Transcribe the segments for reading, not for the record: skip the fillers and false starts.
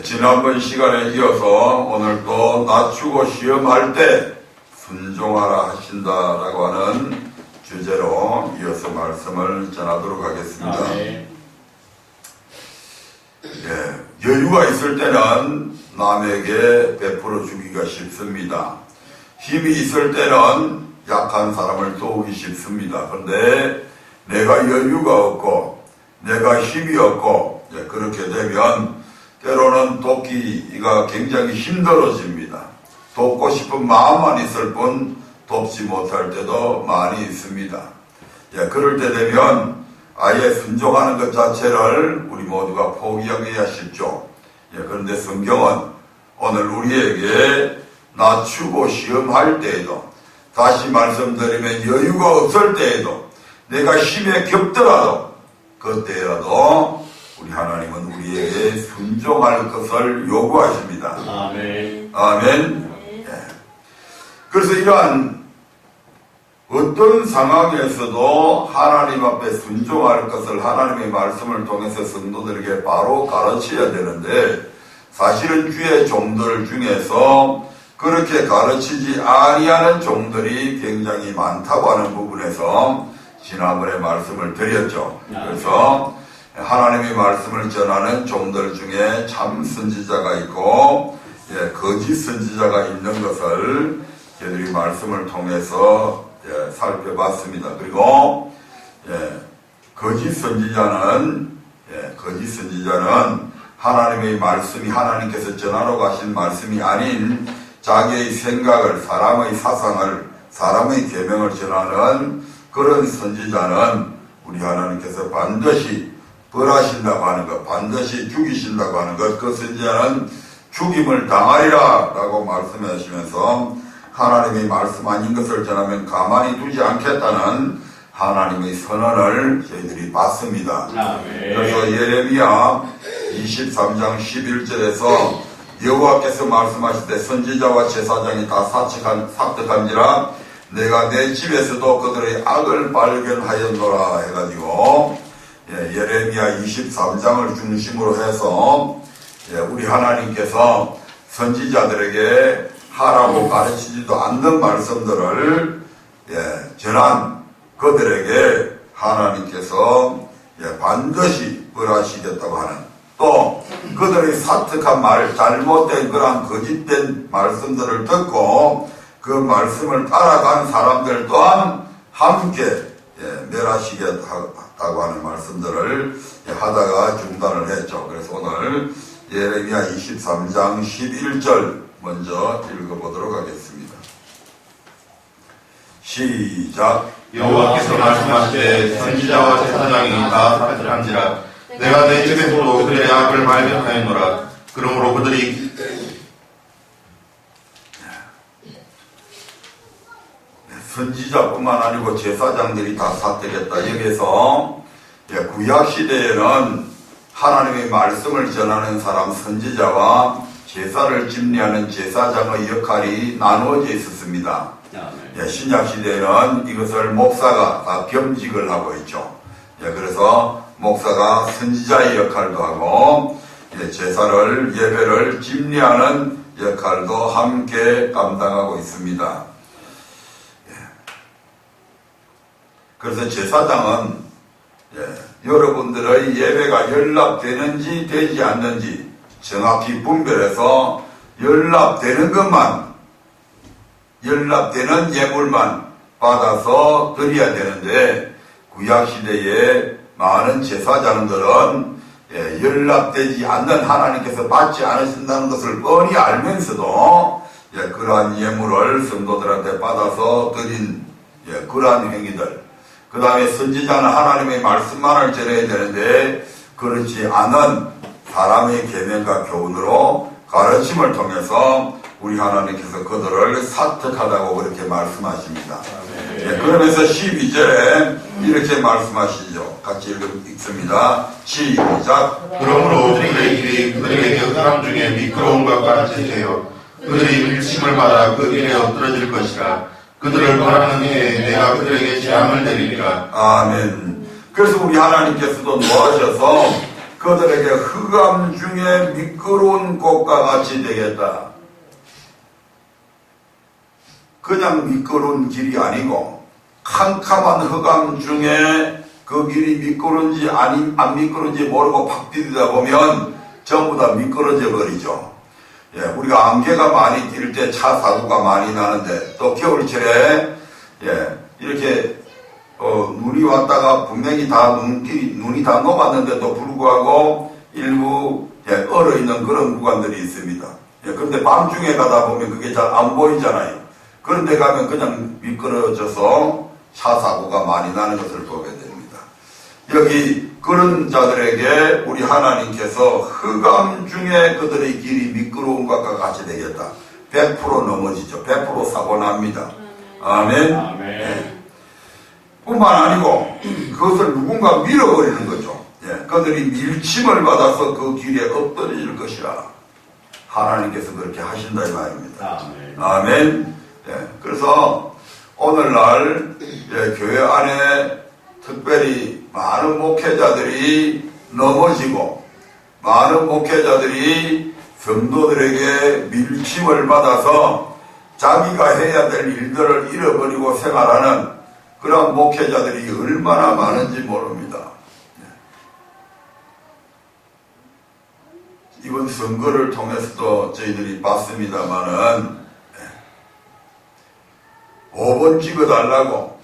지난번 시간에 이어서 오늘 또 낮추고 시험할 때 순종하라 하신다라고 하는 주제로 이어서 말씀을 전하도록 하겠습니다. 여유가 있을 때는 남에게 베풀어 주기가 쉽습니다. 힘이 있을 때는 약한 사람을 도우기 쉽습니다. 그런데 내가 여유가 없고 내가 힘이 없고 그렇게 되면 때로는 돕기가 굉장히 힘들어집니다. 돕고 싶은 마음만 있을 뿐 돕지 못할 때도 많이 있습니다. 그럴 때 되면 아예 순종하는 것 자체를 우리 모두가 포기하기가 쉽죠. 그런데 성경은 오늘 우리에게 낮추고 시험할 때에도, 다시 말씀드리면 여유가 없을 때에도, 내가 힘에 겹더라도 그때라도 우리 하나님은 우리에게 순종할 것을 요구하십니다. 아멘. 아멘. 그래서 이러한 어떤 상황에서도 하나님 앞에 순종할 것을 하나님의 말씀을 통해서 성도들에게 바로 가르쳐야 되는데, 사실은 주의 종들 중에서 그렇게 가르치지 아니하는 종들이 굉장히 많다고 하는 부분에서 지난번에 말씀을 드렸죠. 그래서 하나님의 말씀을 전하는 종들 중에 참 선지자가 있고 거짓 선지자가 있는 것을 저희들이 말씀을 통해서 살펴봤습니다. 그리고 거짓 선지자는 하나님의 말씀이 하나님께서 전하러 가신 말씀이 아닌 자기의 생각을, 사람의 사상을, 사람의 계명을 전하는 그런 선지자는 우리 하나님께서 반드시 벌하신다고 하는 것, 반드시 죽이신다고 하는 것, 그 선지자는 죽임을 당하리라 라고 말씀하시면서 하나님의 말씀 아닌 것을 전하면 가만히 두지 않겠다는 하나님의 선언을 저희들이 받습니다. 그래서 예레미야 23장 11절에서 여호와께서 말씀하실 때 선지자와 제사장이 다 삭득한지라 내가 내 집에서도 그들의 악을 발견하였노라 해가지고 예레미야 23장을 중심으로 해서 우리 하나님께서 선지자들에게 하라고 가르치지도 않는 말씀들을 전한 그들에게 하나님께서 반드시 벌하시겠다고 하는, 또 그들의 사특한 말, 잘못된 그러한 거짓된 말씀들을 듣고 그 말씀을 따라간 사람들 또한 함께 멸하시겠다고 하는 말씀들을 하다가 중단을 했죠. 그래서 오늘 예레미야 23장 11절 먼저 읽어보도록 하겠습니다. 시작. 여호와께서 말씀하시되 선지자와 제사장이 다 삭득한지라 내가 내 집에서도 그들의 악을 발견하였노라. 그러므로 그들이 선지자뿐만 아니고 제사장들이 다 삭득했다. 여기에서 구약시대에는 하나님의 말씀을 전하는 사람 선지자와 제사를 집례하는 제사장의 역할이 나누어져 있었습니다. 신약시대에는 이것을 목사가 다 겸직을 하고 있죠. 그래서 목사가 선지자의 역할도 하고 제사를, 예배를 집례하는 역할도 함께 감당하고 있습니다. 그래서 제사장은 여러분들의 예배가 연락되는지 되지 않는지 정확히 분별해서 연락되는 것만, 연락되는 예물만 받아서 드려야 되는데, 구약시대에 많은 제사장들은 연락되지 않는, 하나님께서 받지 않으신다는 것을 뻔히 알면서도 그러한 예물을 성도들한테 받아서 드린 그러한 행위들, 그 다음에 선지자는 하나님의 말씀만을 전해야 되는데 그렇지 않은 사람의 계명과 교훈으로 가르침을 통해서 우리 하나님께서 그들을 삭득하다고 그렇게 말씀하십니다. 그러면서 12절에 이렇게 말씀하시죠. 같이 읽습니다. 시작. 그러므로 그들의 길이 그들에게 그 사람 중에 미끄러운 것과 같이 되어 그들이 밀침을 받아 그 길에 엎드러질 것이라. 그들을 바라는 해에 내가 그들에게 재앙을 내리리라. 아멘. 그래서 우리 하나님께서도 노하셔서 그들에게 흑암 중에 미끄러운 꽃과 같이 되겠다. 그냥 미끄러운 길이 아니고 캄캄한 흑암 중에 그 길이 미끄러운지 안 미끄러운지 모르고 팍 디디다 보면 전부 다 미끄러져 버리죠. 예, 우리가 안개가 많이 낄 때 차 사고가 많이 나는데 또 겨울철에 이렇게 눈이 왔다가 분명히 다 눈이 다 녹았는데도 불구하고 일부 얼어 있는 그런 구간들이 있습니다. 그런데 밤중에 가다 보면 그게 잘 안 보이잖아요. 그런데 가면 그냥 미끄러져서 차 사고가 많이 나는 것을 보게 됩니다. 여기 그런 자들에게 우리 하나님께서 흑암 중에 그들의 길이 미끄러운 것과 같이 되겠다. 100% 넘어지죠. 100% 사고 납니다. 아멘. 아멘. 뿐만 아니고 그것을 누군가 밀어버리는 거죠. 그들이 밀침을 받아서 그 길에 엎드려질 것이라 하나님께서 그렇게 하신다 이 말입니다. 아멘. 그래서 오늘날 교회 안에 특별히 많은 목회자들이 넘어지고 많은 목회자들이 성도들에게 밀침을 받아서 자기가 해야 될 일들을 잃어버리고 생활하는 그런 목회자들이 얼마나 많은지 모릅니다. 이번 선거를 통해서도 저희들이 봤습니다마는 5번 찍어달라고,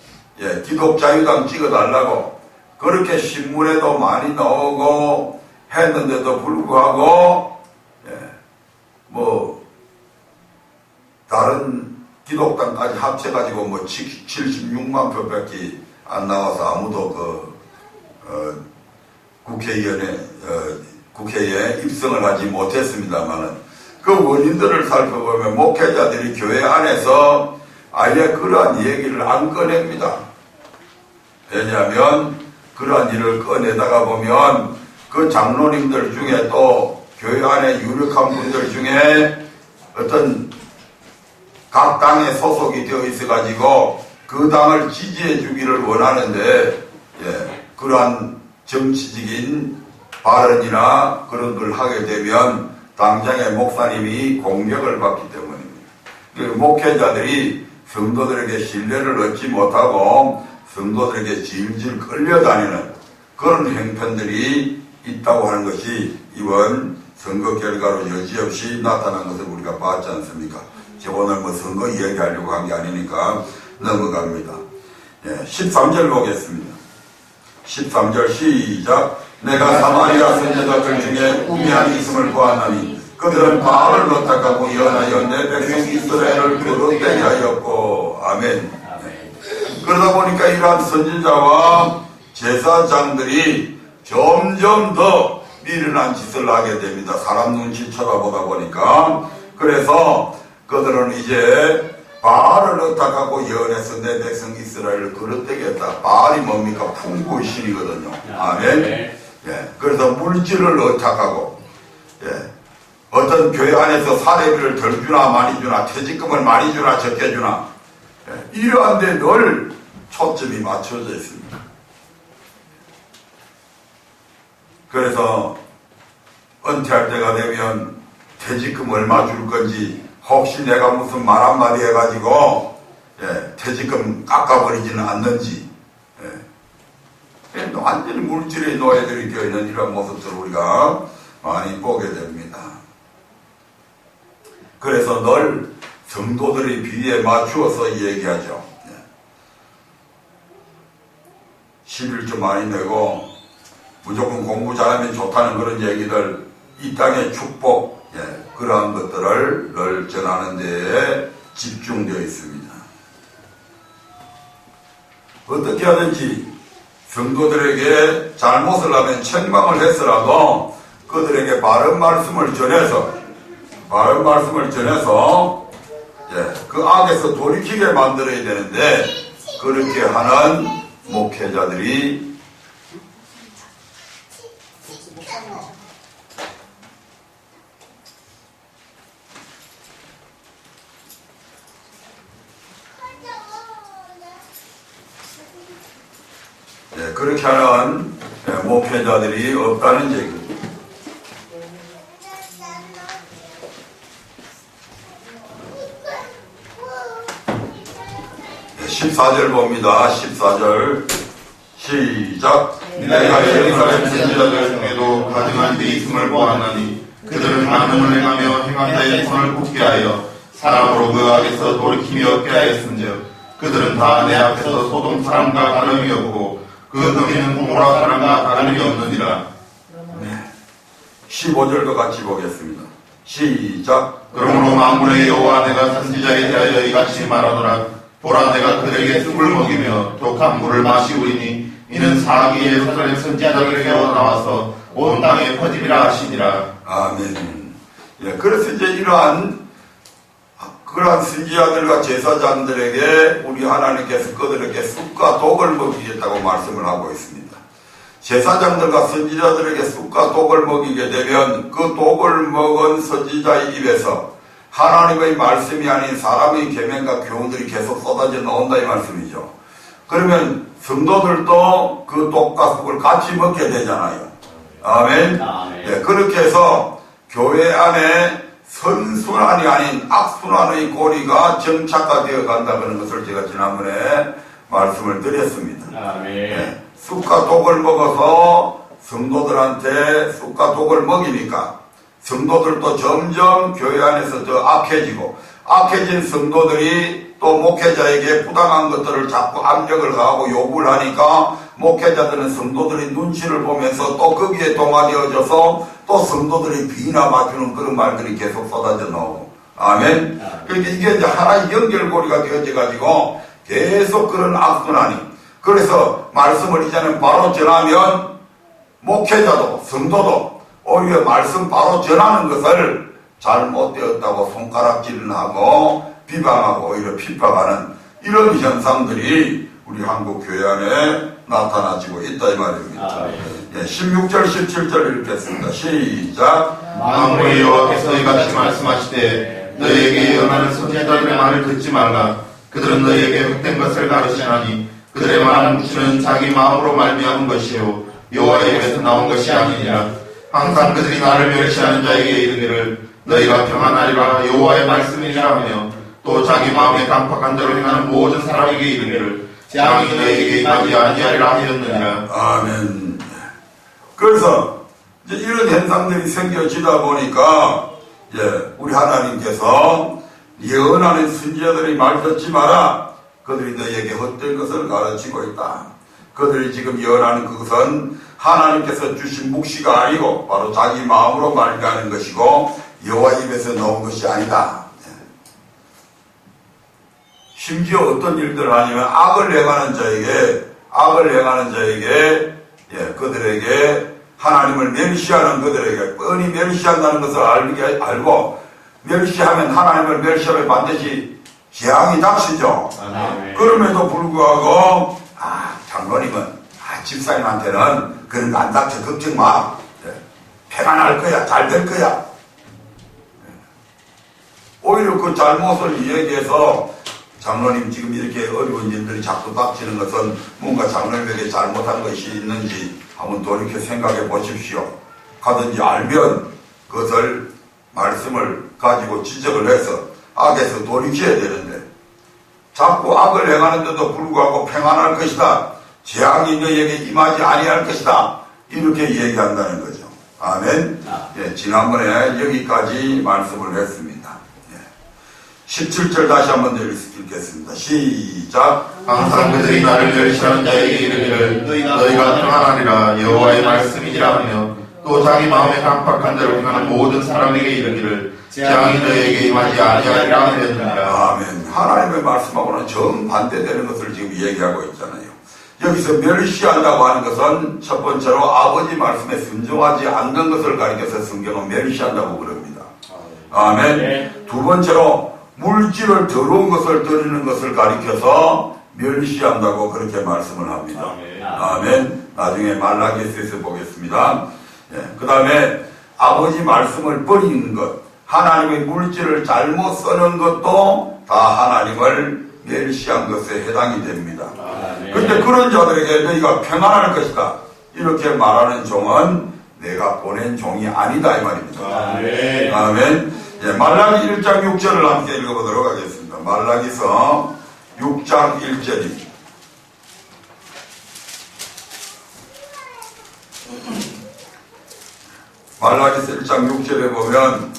기독자유당 찍어달라고 그렇게 신문에도 많이 나오고 했는데도 불구하고 다른 기독당까지 합쳐가지고 76만 표밖에 안 나와서 아무도 국회에 입성을 하지 못했습니다만은 그 원인들을 살펴보면 목회자들이 교회 안에서 아예 그러한 얘기를 안 꺼냅니다. 왜냐하면 그러한 일을 꺼내다가 보면 그 장로님들 중에 또 교회 안에 유력한 분들 중에 어떤 각 당에 소속이 되어 있어가지고 그 당을 지지해 주기를 원하는데 그러한 정치적인 발언이나 그런 걸 하게 되면 당장의 목사님이 공격을 받기 때문입니다. 목회자들이 성도들에게 신뢰를 얻지 못하고 성도들에게 질질 끌려다니는 그런 형편들이 있다고 하는 것이 이번 선거 결과로 여지없이 나타난 것을 우리가 봤지 않습니까? 제가 오늘 선거 이야기하려고 한 게 아니니까 넘어갑니다. 13절 보겠습니다. 13절 시작. 내가 사마리아 선지자들 중에 우매한 있음을 보았나니 그들은 바알을 노탁하고 연하여 내 백성 이스라엘을 그릇되게 하였고. 아멘. 그러다 보니까 이러한 선지자와 제사장들이 점점 더 미련한 짓을 하게 됩니다. 사람 눈치 쳐다보다 보니까. 그래서 그들은 이제 바알을 의탁하고 예언해서 내 백성 이스라엘을 그릇되게 했다. 바알이 뭡니까? 풍부의 신이거든요. 아멘. 그래서 물질을 의탁하고 어떤 교회 안에서 사례비를 덜 주나 많이 주나 퇴직금을 많이 주나 적게 주나 이러한 데 늘 초점이 맞춰져 있습니다. 그래서 은퇴할 때가 되면 퇴직금 얼마 줄 건지 혹시 내가 무슨 말 한마디 해가지고 퇴직금 깎아버리지는 않는지 완전히 물질의 노예들이 되어있는 이런 모습들을 우리가 많이 보게 됩니다. 그래서 늘 성도들의 비에 맞추어서 얘기하죠. 11조 많이 내고 무조건 공부 잘하면 좋다는 그런 얘기들, 이 땅의 축복, 그러한 것들을 늘 전하는 데에 집중되어 있습니다. 어떻게 하든지 성도들에게 잘못을 하면 책망을 했으라도 그들에게 바른 말씀을 전해서 그 악에서 돌이키게 만들어야 되는데 그렇게 하는 목회자들이 그렇게 하는 목회자들이 없다는 얘기입니다. 14절 봅니다. 14절 시작. 내가 예루살렘 선지자들 중에도 가증한 데 있음을 보았나니 그들은 간음을 행하며 행한 자의 손을 굽게 하여 사람으로 그 악에서 돌이킴이 없게 하였은즉 그들은 다 내 앞에서 소돔 사람과 다름이 없고 그 거기는 고모라 사람과 다름이 없느니라. 15절과 같이 보겠습니다. 시작. 그러므로 만군의 여호와 내가 선지자에 대하여 이같이 말하노라. 보라 내가 그들에게 쑥을 먹이며 독한 물을 마시우리니 이는 사악이 예루살렘 선지자들에게로 나와서 온 땅에 퍼짐이라 하시니라. 아멘. 예, 그래서 이제 그러한 선지자들과 제사장들에게 우리 하나님께서 그들에게 쑥과 독을 먹이겠다고 말씀을 하고 있습니다. 제사장들과 선지자들에게 쑥과 독을 먹이게 되면 그 독을 먹은 선지자의 입에서 하나님의 말씀이 아닌 사람의 계명과 교훈들이 계속 쏟아져 나온다 이 말씀이죠. 그러면 성도들도 그 독과 쑥을 같이 먹게 되잖아요. 아멘. 네, 그렇게 해서 교회 안에 선순환이 아닌 악순환의 고리가 정착화되어 간다는 것을 제가 지난번에 말씀을 드렸습니다. 네, 쑥과 독을 먹어서 성도들한테 쑥과 독을 먹이니까 성도들도 점점 교회 안에서 더 악해지고 악해진 성도들이 또 목회자에게 부당한 것들을 자꾸 압력을 가하고 요구를 하니까 목회자들은 성도들의 눈치를 보면서 또 거기에 동화되어져서 또 성도들이 비난해주는 그런 말들이 계속 쏟아져 나오고 아멘. 그러니까 이게 이제 하나의 연결고리가 되어져 가지고 계속 그런 악순환이 그래서 말씀을 이제는 바로 전하면 목회자도 성도도 오히려 말씀 바로 전하는 것을 잘못되었다고 손가락질을 하고 비방하고 오히려 핍박하는 이런 현상들이 우리 한국 교회 안에 나타나지고 있다 이 말입니다. 예, 16절 17절 읽겠습니다. 시작. 만군의 여호와께서 이같이 말씀하시되 너희에게 예언하는 선지자들의 말을 듣지 말라. 그들은 너희에게 헛된 것을 가르치나니 그들의 말은 묻히는 자기 마음으로 말미암은 것이요 여호와의 입에서 나온 것이 아니니라. 항상 그들이 나를 멸시하는 자에게 이르기를 너희가 평안하리라 여호와의 말씀이라 하며 또 자기 마음에 강팍한 대로 행하는 모든 사람에게 이르기를 재앙이 너희에게 임하지 아니하리라 하였느니라. 아멘. 그래서 이제 이런 현상들이 생겨지다 보니까 우리 하나님께서 예언하는 선지자들이 말 듣지 마라. 그들이 너희에게 헛된 것을 가르치고 있다. 그들이 지금 예언하는 그것은 하나님께서 주신 묵시가 아니고 바로 자기 마음으로 말하는 것이고 여호와 입에서 나온 것이 아니다. 심지어 어떤 일들을 하냐면 악을 행하는 자에게 그들에게 하나님을 멸시하는 그들에게 뻔히 멸시한다는 것을 알고 멸시하면 하나님을 멸시하면 반드시 재앙이 닥치죠. 그럼에도 불구하고 장로님은 집사님한테는 그런 거 안 닥쳐 걱정 마. 평안할 거야. 잘 될 거야. 오히려 그 잘못을 얘기해서 장로님 지금 이렇게 어려운 일들이 자꾸 닥치는 것은 뭔가 장로님에게 잘못한 것이 있는지 한번 돌이켜 생각해 보십시오. 가든지 알면 그것을 말씀을 가지고 지적을 해서 악에서 돌이켜야 되는데 자꾸 악을 행하는데도 불구하고 평안할 것이다. 재앙이 너에게 임하지 아니할 것이다. 이렇게 얘기한다는 거죠. 아멘. 지난번에 여기까지 말씀을 했습니다. 17절 다시 한번 읽겠습니다. 시작. 항상 그들이 나를 멸시하는 자에게 이르기를 너희가 평안하리라 여호와의 말씀이라 하며 또 자기 마음에 강팍한 대로 행하는 모든 사람에게 이르기를 재앙이 너희에게 임하지 아니하리라 하였느니라. 아멘. 하나님의 말씀하고는 정반대되는 것을 지금 얘기하고 있잖아요. 여기서 멸시한다고 하는 것은 첫 번째로 아버지 말씀에 순종하지 않는 것을 가리켜서 성경은 멸시한다고 그럽니다. 아멘. 두 번째로 물질을 더러운 것을 드리는 것을 가리켜서 멸시한다고 그렇게 말씀을 합니다. 아멘. 나중에 말라기서에서 보겠습니다. 그 다음에 아버지 말씀을 버리는 것, 하나님의 물질을 잘못 쓰는 것도 다 하나님을 멸시한 것에 해당이 됩니다. 그런데 그런 자들에게 너희가 평안할 것이다. 이렇게 말하는 종은 내가 보낸 종이 아니다 이 말입니다. 아멘. 말라기 1장 6절을 함께 읽어보도록 하겠습니다. 말라기서 6장 1절입니다. 말라기서 1장 6절에 보면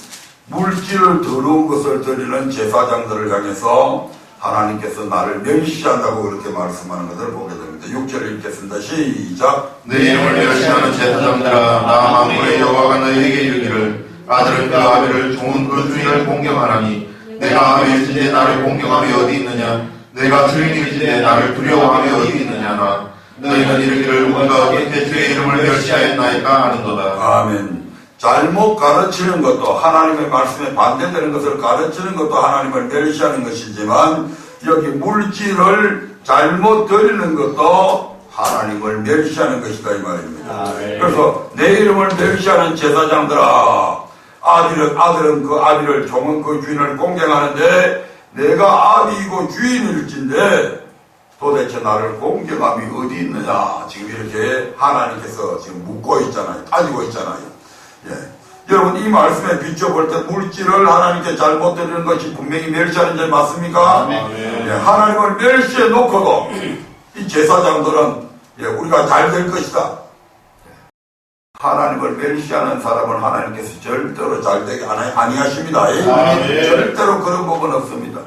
물질을 더러운 것을 드리는 제사장들을 향해서 하나님께서 나를 멸시한다고 그렇게 말씀하는 것을 보게 됩니다. 6절 읽겠습니다. 시작. 내 이름을 멸시하는 제사장들아 나 만군의 여호와가 너희에게 이르기를 아들은 그 아비를 종은 그 주인을 공경하나니 내가 아비일진데 나를 공경함이 어디 있느냐 내가 주인일진데 나를 두려워함이 어디 있느냐나 너희는 이르기를 우리가 어떻게 주의 이름을 멸시하였나이까 하는도다. 아멘. 잘못 가르치는 것도 하나님의 말씀에 반대되는 것을 가르치는 것도 하나님을 멸시하는 것이지만 여기 물질을 잘못 드리는 것도 하나님을 멸시하는 것이다 이 말입니다. 그래서 내 이름을 멸시하는 제사장들아 아들은 그 아비를 종은 그 주인을 공경하는데 내가 아비이고 주인일진데 도대체 나를 공경함이 어디 있느냐 지금 이렇게 하나님께서 지금 묻고 있잖아요. 따지고 있잖아요. 예. 여러분 이 말씀에 비춰볼 때 물질을 하나님께 잘못 드리는 것이 분명히 멸시하는 점 맞습니까? 예. 하나님을 멸시해 놓고도 이 제사장들은 예, 우리가 잘 될 것이다. 하나님을 멸시하는 사람은 하나님께서 절대로 잘 되게 아니하십니다. 절대로 그런 법은 없습니다.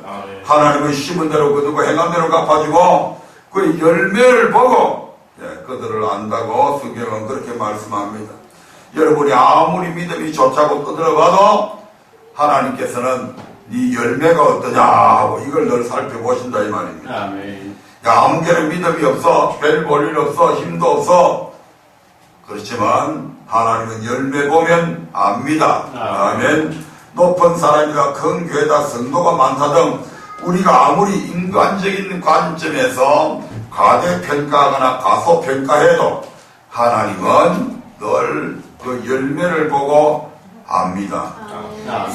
하나님은 심은 대로 거두고 행한 대로 갚아주고 그 열매를 보고 예, 그들을 안다고 성경은 그렇게 말씀합니다. 여러분이 아무리 믿음이 좋다고 떠들어봐도 하나님께서는 네 열매가 어떠냐 하고 이걸 늘 살펴보신다 이 말입니다. 야, 아무개는 믿음이 없어, 별 볼 일 없어, 힘도 없어. 그렇지만 하나님은 열매 보면 압니다. 아멘. 높은 사람이다, 큰 교회다, 성도가 많다 등 우리가 아무리 인간적인 관점에서 과대평가하거나 가소평가해도 하나님은 늘 그 열매를 보고 압니다.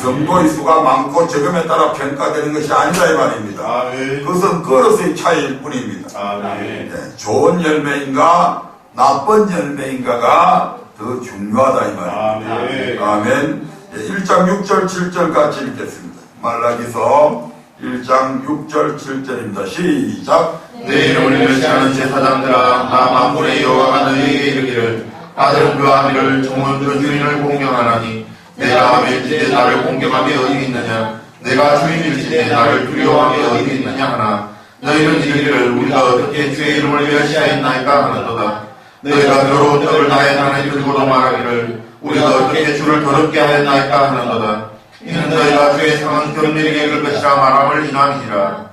성도의 수가 많고 적음에 따라 평가되는 것이 아니다 이 말입니다. 그것은 그릇의 차이일 뿐입니다. 네, 좋은 열매인가 나쁜 열매인가가 더 중요하다 이 말입니다. 아멘. 1장 6절 7절 같이 읽겠습니다. 말라기서 1장 6절 7절입니다. 시작. 내 이름을 멸시하는 제사장들아 나 만군의 여호와가 너희에게 이르기를 아들은 그 아비를 종은 그 주인을 공경하나니 내가 아비일진데 나를 공경함이 어디 있느냐 내가 주인일진데 나를 두려워함이 어디 있느냐 하나 너희는 이르기를 우리가 어떻게 주의 이름을 멸시하였나이까 하는도다. 너희가 더러운 떡을 나의 단에 들고도 말하기를 우리가 어떻게 주를 더럽게 하였나이까 하는도다. 이는 너희가 주의 상은 경밀하게 읽을 것이라 말함을 인함이니라.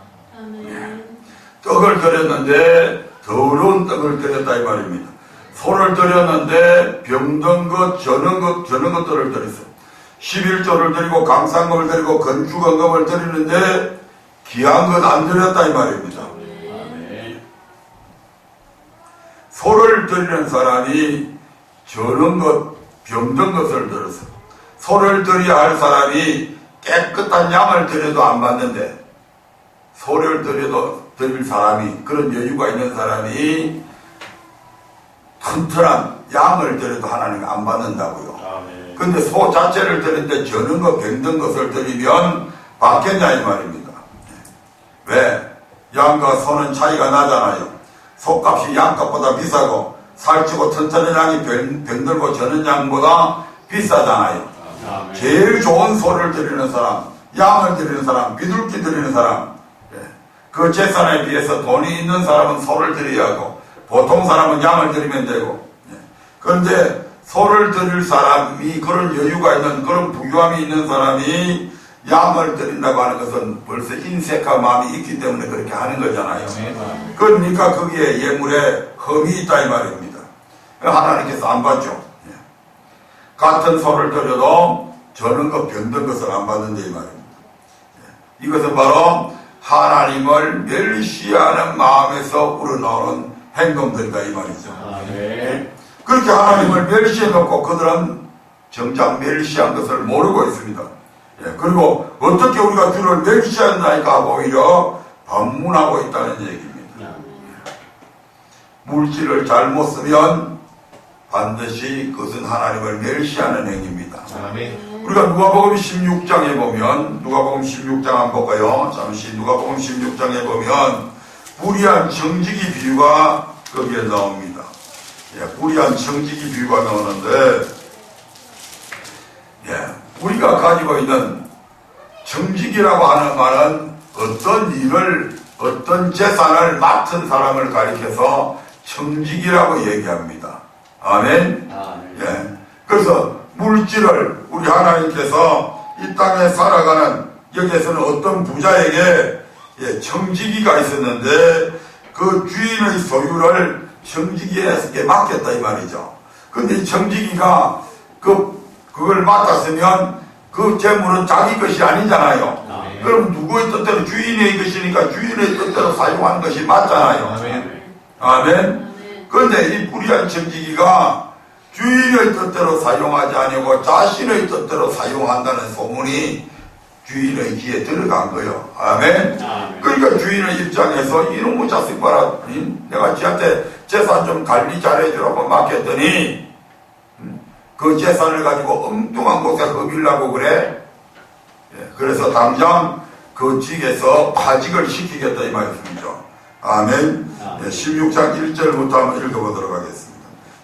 떡을 드렸는데 더러운 떡을 드렸다 이 말입니다. 소를 드렸는데 병든 것, 저는 것들을 드렸어요. 11조를 드리고 감상금을 드리고 건축원금을 드리는데 귀한 것 안 드렸다 이 말입니다. 소를 드리는 사람이 저는 것, 병든 것을 드렸어요. 소를 드려야 할 사람이 깨끗한 양을 드려도 안 받는데 소를 드릴 사람이 그런 여유가 있는 사람이 튼튼한 양을 드려도 하나님 안 받는다고요. 근데 소 자체를 드리는데 저는 것, 병든 것을 드리면 받겠냐 이 말입니다. 왜? 양과 소는 차이가 나잖아요. 소값이 양값보다 비싸고 살찌고 튼튼한 양이 병들고 저는 양보다 비싸잖아요. 제일 좋은 소를 드리는 사람, 양을 드리는 사람, 비둘기 드리는 사람, 그 재산에 비해서 돈이 있는 사람은 소를 드려야 하고 보통 사람은 양을 드리면 되고 그런데 소를 드릴 사람이 그런 여유가 있는 그런 부유함이 있는 사람이 양을 드린다고 하는 것은 벌써 인색한 마음이 있기 때문에 그렇게 하는 거잖아요. 그러니까 거기에 예물에 흠이 있다 이 말입니다. 하나님께서 안 받죠. 같은 소를 드려도 저는 것 병든 것을 안 받는데 이 말입니다. 이것은 바로 하나님을 멸시하는 마음에서 우러나오는 행동들이다 이 말이죠. 그렇게 하나님을 멸시해 놓고 그들은 정작 멸시한 것을 모르고 있습니다. 그리고 어떻게 우리가 주를 멸시한다니까 하고 오히려 반문하고 있다는 얘기입니다. 물질을 잘못 쓰면 반드시 그것은 하나님을 멸시하는 행위입니다. 우리가 누가복음 16장에 보면, 누가복음 16장 한번 볼까요? 잠시 누가복음 16장에 보면 불의한 청지기 비유가 거기에 나옵니다. 예, 불의한 청지기 비유가 나오는데, 예, 우리가 가지고 있는 청지기라고 하는 말은 어떤 일을, 어떤 재산을 맡은 사람을 가리켜서 청지기라고 얘기합니다. 아멘? 예. 그래서 물질을 우리 하나님께서 이 땅에 살아가는, 여기에서는 어떤 부자에게 예, 청지기가 있었는데 그 주인의 소유를 청지기에게 맡겼다 이 말이죠. 근데 이 청지기가 그걸 맡았으면 그 재물은 자기 것이 아니잖아요. 그럼 누구의 뜻대로, 주인의 것이니까 주인의 뜻대로 사용하는 것이 맞잖아요. 아멘. 그런데 이 불의한 청지기가 주인의 뜻대로 사용하지 아니고 자신의 뜻대로 사용한다는 소문이 주인의 귀에 들어간 거예요. 아멘. 그러니까 주인의 입장에서 이놈의 자식 봐라, 내가 지한테 재산 좀 관리 잘해주라고 맡겼더니 그 재산을 가지고 엉뚱한 곳에 허비려고 그래. 예, 그래서 당장 그 직에서 파직을 시키겠다 이 말씀이죠. 아멘. 예, 16장 1절부터 한번 읽어보도록 하겠습니다.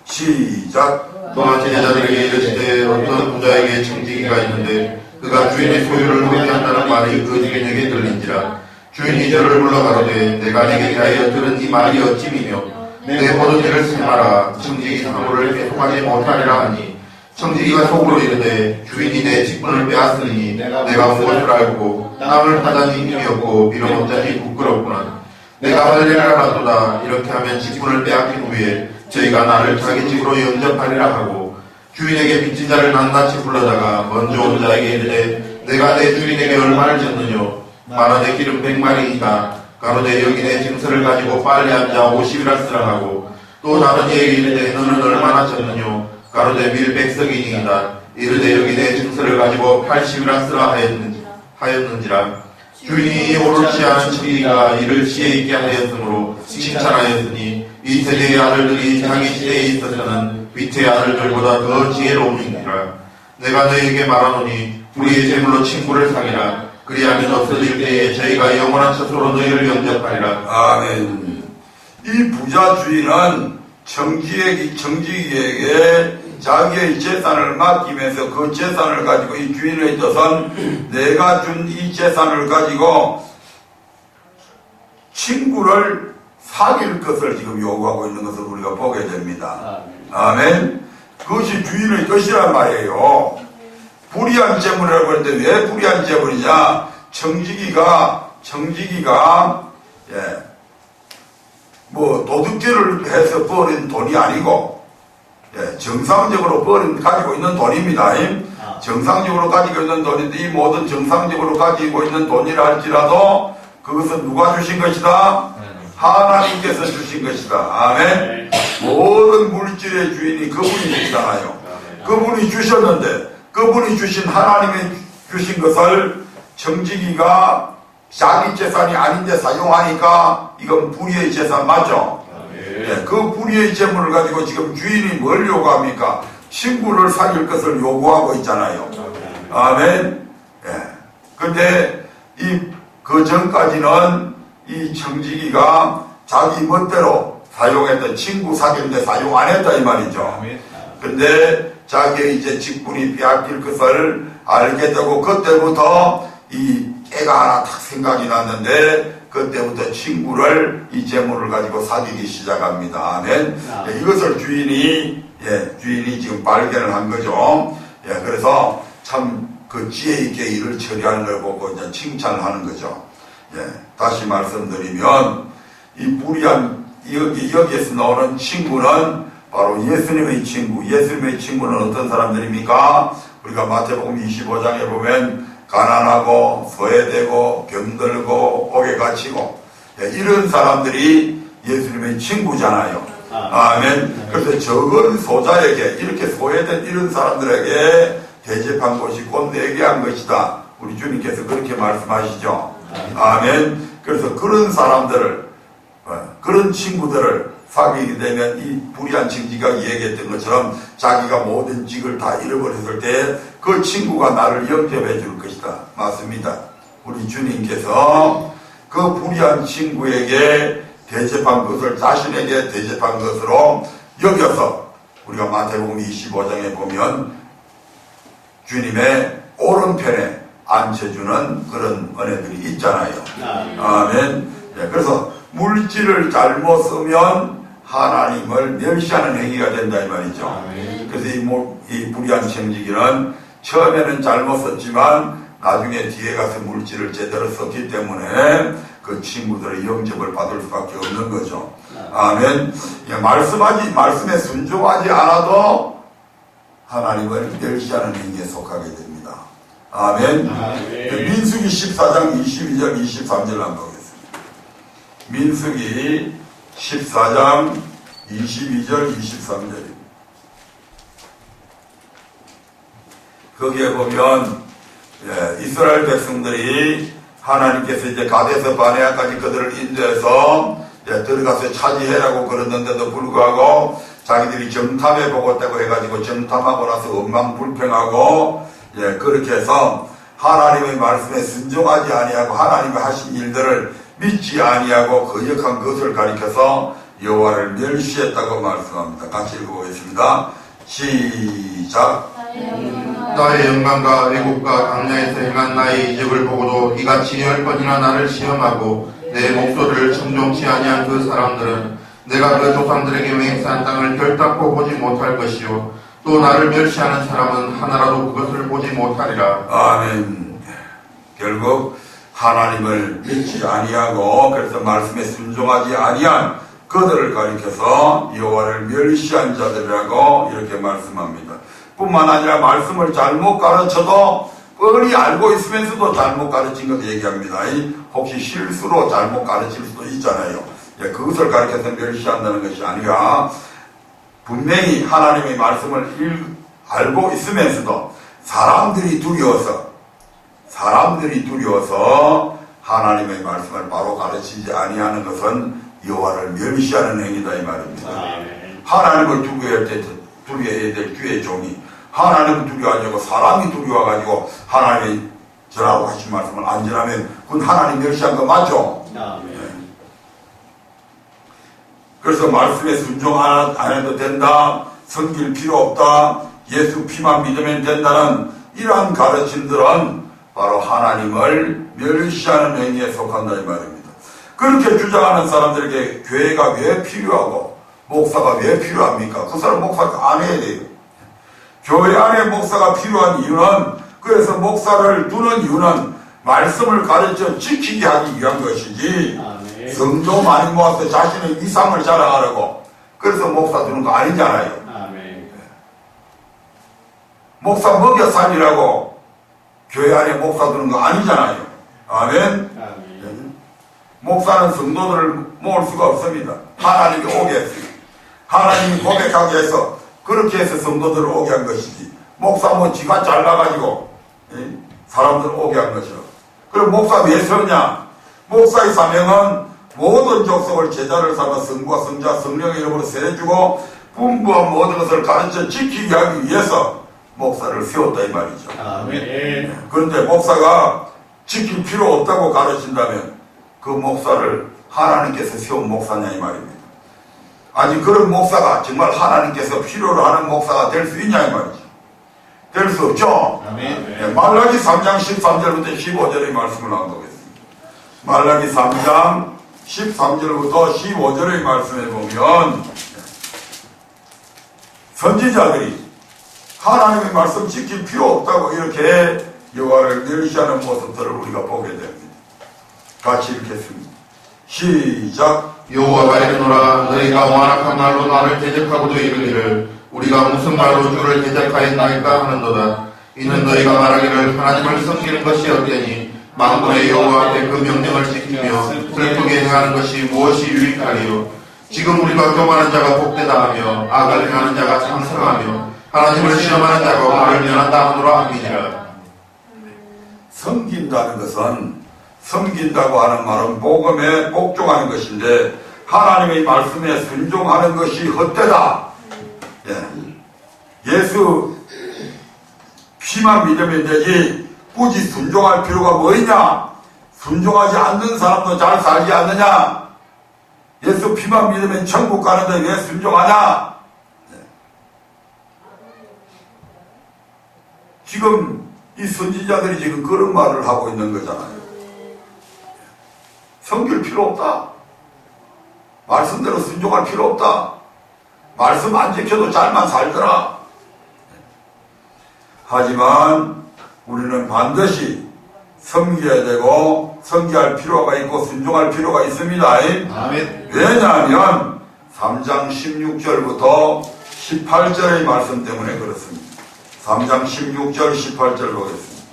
시작. 또한 제자들에게 이르시되 어떤 부자에게 청지기가 있는데 그가 주인의 소유를 회개한다는 말이 그 주인에게 들린지라. 주인이 저를 불러 가로되 내가 네게 대하여 들은 이 말이 어찌미며 내 포도주를 세마라 청지기 사고를 계속하지 못하리라 하니, 청지기가 속으로 이르되 주인이 내 직분을 빼앗으니 내가 온 것을 알고 남을 하자니 힘이 없고 빌어먹자니 부끄럽구나. 내가 할 일을 알아도다. 이렇게 하면 직분을 빼앗긴 후에 저희가 나를 자기 집으로 영접하리라 하고, 주인에게 빚진 자를 낱낱이 불러다가 먼저 온 자에게 이르되 내가 내 주인에게 얼마를 졌느뇨. 말하되 기름 100마리이다. 가로되 여기 내 증서를 가지고 빨리 앉아 50이라 쓰라 하고, 또 다른 이에게 이르되 너는 얼마나 졌느뇨. 가로되 밀 100석이니이다. 이르되 여기 내 증서를 가지고 80이라 쓰라 하였는지라. 주인이 옳지 않은 청지기가 이를 지혜 있게 하였으므로 칭찬하였으니, 이 세대의 아들들이 자기 시대에 있어서는 위태의 아들들보다 더 지혜로우니라. 내가 너에게 말하노니 우리의 재물로 친구를 사귀라. 그리하면 없어질 때에 저희가 영원한 처소로 너희를 영접하리라. 아멘. 이 부자 주인은 청지기에게 자기의 재산을 맡기면서 그 재산을 가지고, 이 주인의 뜻은 내가 준 이 재산을 가지고 친구를 사귈 것을 지금 요구하고 있는 것을 우리가 보게 됩니다. 아멘. 그것이 주인의 뜻이란 말이에요. 불의한 재물이라고 하는데 왜 불의한 재물이냐? 청지기가 예, 뭐 도둑질을 해서 벌인 돈이 아니고, 예, 정상적으로 가지고 있는 돈입니다. 정상적으로 가지고 있는 돈인데, 이 모든 정상적으로 가지고 있는 돈이라 할지라도 그것은 누가 주신 것이다? 하나님께서 주신 것이다. 아멘. 모든 물질의 주인이 그분이시잖아요. 그분이 주셨는데, 그분이 주신, 하나님이 주신 것을 청지기가 자기 재산이 아닌데 사용하니까 이건 불의의 재산 맞죠? 예, 그 불의의 재물을 가지고 지금 주인이 뭘 요구합니까? 친구를 사귈 것을 요구하고 있잖아요. 아멘. 예. 근데 그 전까지는 이 청지기가 자기 멋대로 사용했던, 친구 사귀는데 사용 안 했다 이 말이죠. 근데 자기의 이제 직분이 빼앗길 것을 알게 되고, 그때부터 이 깨가 하나 탁 생각이 났는데, 그때부터 친구를, 이 재물을 가지고 사귀기 시작합니다. 아멘. 예, 이것을 주인이 지금 발견을 한 거죠. 예, 그래서 참 그 지혜 있게 일을 처리하는 걸 보고 이제 칭찬을 하는 거죠. 예, 다시 말씀드리면, 이 불의한, 여기에서 나오는 친구는 바로 예수님의 친구. 예수님의 친구는 어떤 사람들입니까? 우리가 마태복음 25장에 보면 가난하고 소외되고 병들고 옥에 갇히고, 예, 이런 사람들이 예수님의 친구잖아요. 아멘. 그래서 적은 소자에게, 이렇게 소외된 이런 사람들에게 대접한 것이 곧 내게 한 것이다. 우리 주님께서 그렇게 말씀하시죠. 아멘. 그래서 그런 사람들을, 그런 친구들을 사귀게 되면 이 불의한 친지가 얘기했던 것처럼 자기가 모든 직을 다 잃어버렸을 때 그 친구가 나를 영접해 줄 것이다. 맞습니다. 우리 주님께서 그 불의한 친구에게 대접한 것을 자신에게 대접한 것으로 여겨서 우리가 마태복음 25장에 보면 주님의 오른편에 앉혀주는 그런 은혜들이 있잖아요. 아멘. 네, 그래서 물질을 잘못 쓰면 하나님을 멸시하는 행위가 된다 이 말이죠. 그래서 이 불의한 청지기는 처음에는 잘못 썼지만 나중에 뒤에 가서 물질을 제대로 썼기 때문에 그 친구들의 영접을 받을 수밖에 없는 거죠. 아멘. 말씀에 순종하지 않아도 하나님을 멸시하는 행위에 속하게 됩니다. 아멘. 민수기 14장 22절 23절 한번 보겠습니다. 민수기 14장 22절 23절입니다. 거기에 보면 이스라엘 백성들이 하나님께서 이제 가데스 바네아까지 그들을 인도해서 들어가서 차지해라고 그러는데도 불구하고 자기들이 정탐해 보겠다고 해가지고 정탐하고 나서 원망불평하고 그렇게 해서 하나님의 말씀에 순종하지 아니하고 하나님이 하신 일들을 믿지 아니하고 거역한 것을 가리켜서 여호와를 멸시했다고 말씀합니다. 같이 읽어보겠습니다. 시작. 나의 영광과 애국과 강야에서 행한 나의 이적을 보고도 이같이 10번이나 나를 시험하고 내 목소리를 청종치 아니한 그 사람들은 내가 그 조상들에게 맹세한 땅을 결단코 보지 못할 것이요 또 나를 멸시하는 사람은 하나라도 그것을 보지 못하리라. 아멘. 결국 하나님을 믿지 아니하고 그래서 말씀에 순종하지 아니한 그들을 가리켜서 여호와를 멸시한 자들이라고 이렇게 말씀합니다. 뿐만 아니라 말씀을 잘못 가르쳐도 뻔히 알고 있으면서도 잘못 가르친 것을 얘기합니다. 혹시 실수로 잘못 가르칠 수도 있잖아요. 그것을 가르쳐서 멸시한다는 것이 아니라 분명히 하나님의 말씀을 알고 있으면서도 사람들이 두려워서 하나님의 말씀을 바로 가르치지 아니하는 것은 여호와를 멸시하는 행위다 이 말입니다. 하나님을 두려워해야 될 주의 종이 하나님을 두려워하지 않고 사람이 두려워가지고 하나님이 전하고 하신 말씀을 안 전하면 그건 하나님 멸시한 거 맞죠? 그래서 말씀에 순종 안 해도 된다, 섬길 필요 없다, 예수 피만 믿으면 된다는 이러한 가르침들은 바로 하나님을 멸시하는 행위에 속한다 이 말입니다. 그렇게 주장하는 사람들에게 교회가 왜 필요하고 목사가 왜 필요합니까? 그 사람 목사가 안 해야 돼요. 교회 안에 목사가 필요한 이유는 그래서 목사를 두는 이유는 말씀을 가르쳐 지키게 하기 위한 것이지 성도 많이 모아서 자신의 위상을 자랑하려고 그래서 목사 두는 거 아니잖아요. 목사 먹여 살리라고 교회 안에 목사 두는 거 아니잖아요. 아멘. 목사는 성도들을 모을 수가 없습니다. 하나님이 오게 했어요. 하나님이 고백하게 해서 그렇게 해서 성도들을 오게 한 것이지 목사 뭐 지가 잘나가지고 사람들을 오게 한 것이요. 그럼 목사 왜 서냐? 목사의 사명은 모든 족속을 제자를 삼아 성부와 성자 성령의 이름으로 세워주고 분부한 모든 것을 가르쳐 지키게 하기 위해서 목사를 세웠다 이 말이죠. 그런데 목사가 지킬 필요 없다고 가르친다면 그 목사를 하나님께서 세운 목사냐 이 말입니다. 아니 그런 목사가 정말 하나님께서 필요로 하는 목사가 될 수 있냐 이 말이죠. 될 수 없죠. 말라기 3장 13절부터 15절의 말씀을 나눠보겠습니다. 말라기 3장 13절부터 15절의 말씀에 보면 선지자들이 하나님의 말씀 지킬 필요 없다고 이렇게 여호와를 멸시하는 모습들을 우리가 보게 됩니다. 같이 읽겠습니다. 시작. 여호와가 이르노라 너희가 완악한 말로 나를 대적하고도 이르기를 우리가 무슨 말로 주를 대적하였나이까 하는도다. 이는 너희가 말하기를 하나님을 섬기는 것이 어때니 만군의 여호와 앞에 그 명령을 지키며 슬프게 행하는 것이 무엇이 유익하리요. 지금 우리가 교만한 자가 복되다 하며 악을 행하는 자가 창성하며 하나님을 시험하는 자가 화를 면한다 하노라 함이니라. 섬긴다는 것은 섬긴다고 하는 말은 복음에 복종하는 것인데 하나님의 말씀에 순종하는 것이 헛되다. 예수 피만 믿으면 되지 굳이 순종할 필요가 뭐 있냐? 순종하지 않는 사람도 잘 살지 않느냐? 예수 피만 믿으면 천국 가는데 왜 순종하냐? 지금 이 선지자들이 지금 그런 말을 하고 있는 거잖아요. 섬길 필요 없다. 말씀대로 순종할 필요 없다. 말씀 안 지켜도 잘만 살더라. 하지만 우리는 반드시 섬겨야 되고 섬기할 필요가 있고 순종할 필요가 있습니다. 아멘. 왜냐하면 3장 16절부터 18절의 말씀 때문에 그렇습니다. 3장 16절 18절 보겠습니다.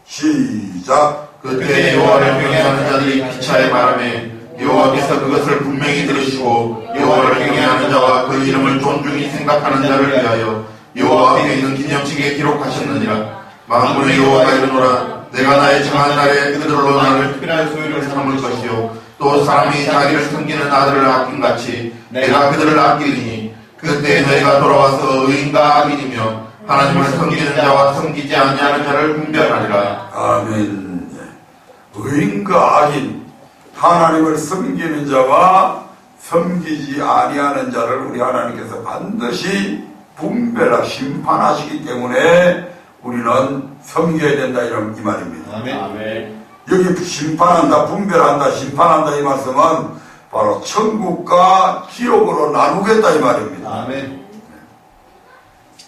시작. 그때 여호와를 경외하는 자들이 피차에 말하매 여호와께서 그것을 분명히 들으시고 여호와를 경외하는 자와 그 이름을 존중히 생각하는 자를 위하여 여호와 앞에 있는 기념책에 기록하셨느니라. 만군의 여호와가 이르노라. 내가 나의 정한 날에 그들로 나를 특별한 소유를 삼을 것이요 또 사람이 자기를 섬기는 아들을 아낀같이 내가 그들을 아끼리니 그때 너희가 돌아와서 의인과 악인이며 하나님을 섬기는 자와 섬기지 아니하는 자를 분별하리라. 아멘. 의인과 악인, 하나님을 섬기는 자와 섬기지 아니하는 자를 우리 하나님께서 반드시 분별하 심판하시기 때문에 우리는 섬겨야 된다 이런 이 말입니다. 아멘. 여기 심판한다, 분별한다, 심판한다 이 말씀은 바로 천국과 지옥으로 나누겠다 이 말입니다. 아멘.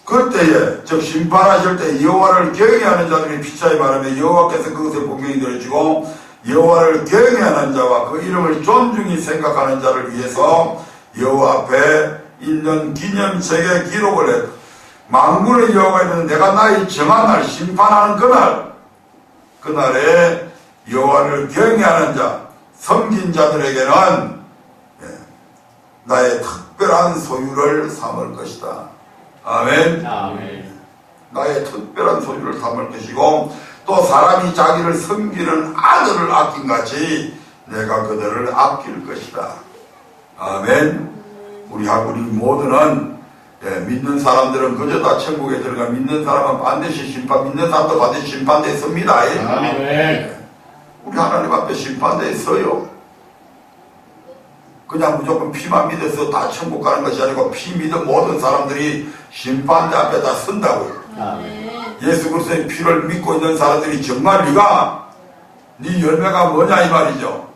그때에 즉 심판하실 때 여호와를 경외하는 자들이 피차에 말하며 여호와께서 그것을 분명히 들으시고 여호와를 경외하는 자와 그 이름을 존중히 생각하는 자를 위해서 여호와 앞에 있는 기념책에 기록을 했다. 만군의 여호와가 이르는 내가 나의 정한 날 심판하는 그날에 여호와를 경외하는 자 섬긴 자들에게는 나의 특별한 소유를 삼을 것이다. 아멘. 아멘. 나의 특별한 소유를 삼을 것이고 또 사람이 자기를 섬기는 아들을 아낀같이 내가 그들을 아낄 것이다. 아멘. 우리 모두는 믿는 사람들은 그저 다 천국에 들어가 믿는 사람은 반드시 심판 믿는 사람도 반드시 심판대에 섭니다. 아멘. 우리 하나님 앞에 심판대에 서요. 그냥 무조건 피만 믿어서 다 천국 가는 것이 아니고 피 믿은 모든 사람들이 심판대 앞에 다 선다고요. 아멘. 예수 그리스도의 피를 믿고 있는 사람들이 정말 네가 네 열매가 뭐냐 이 말이죠.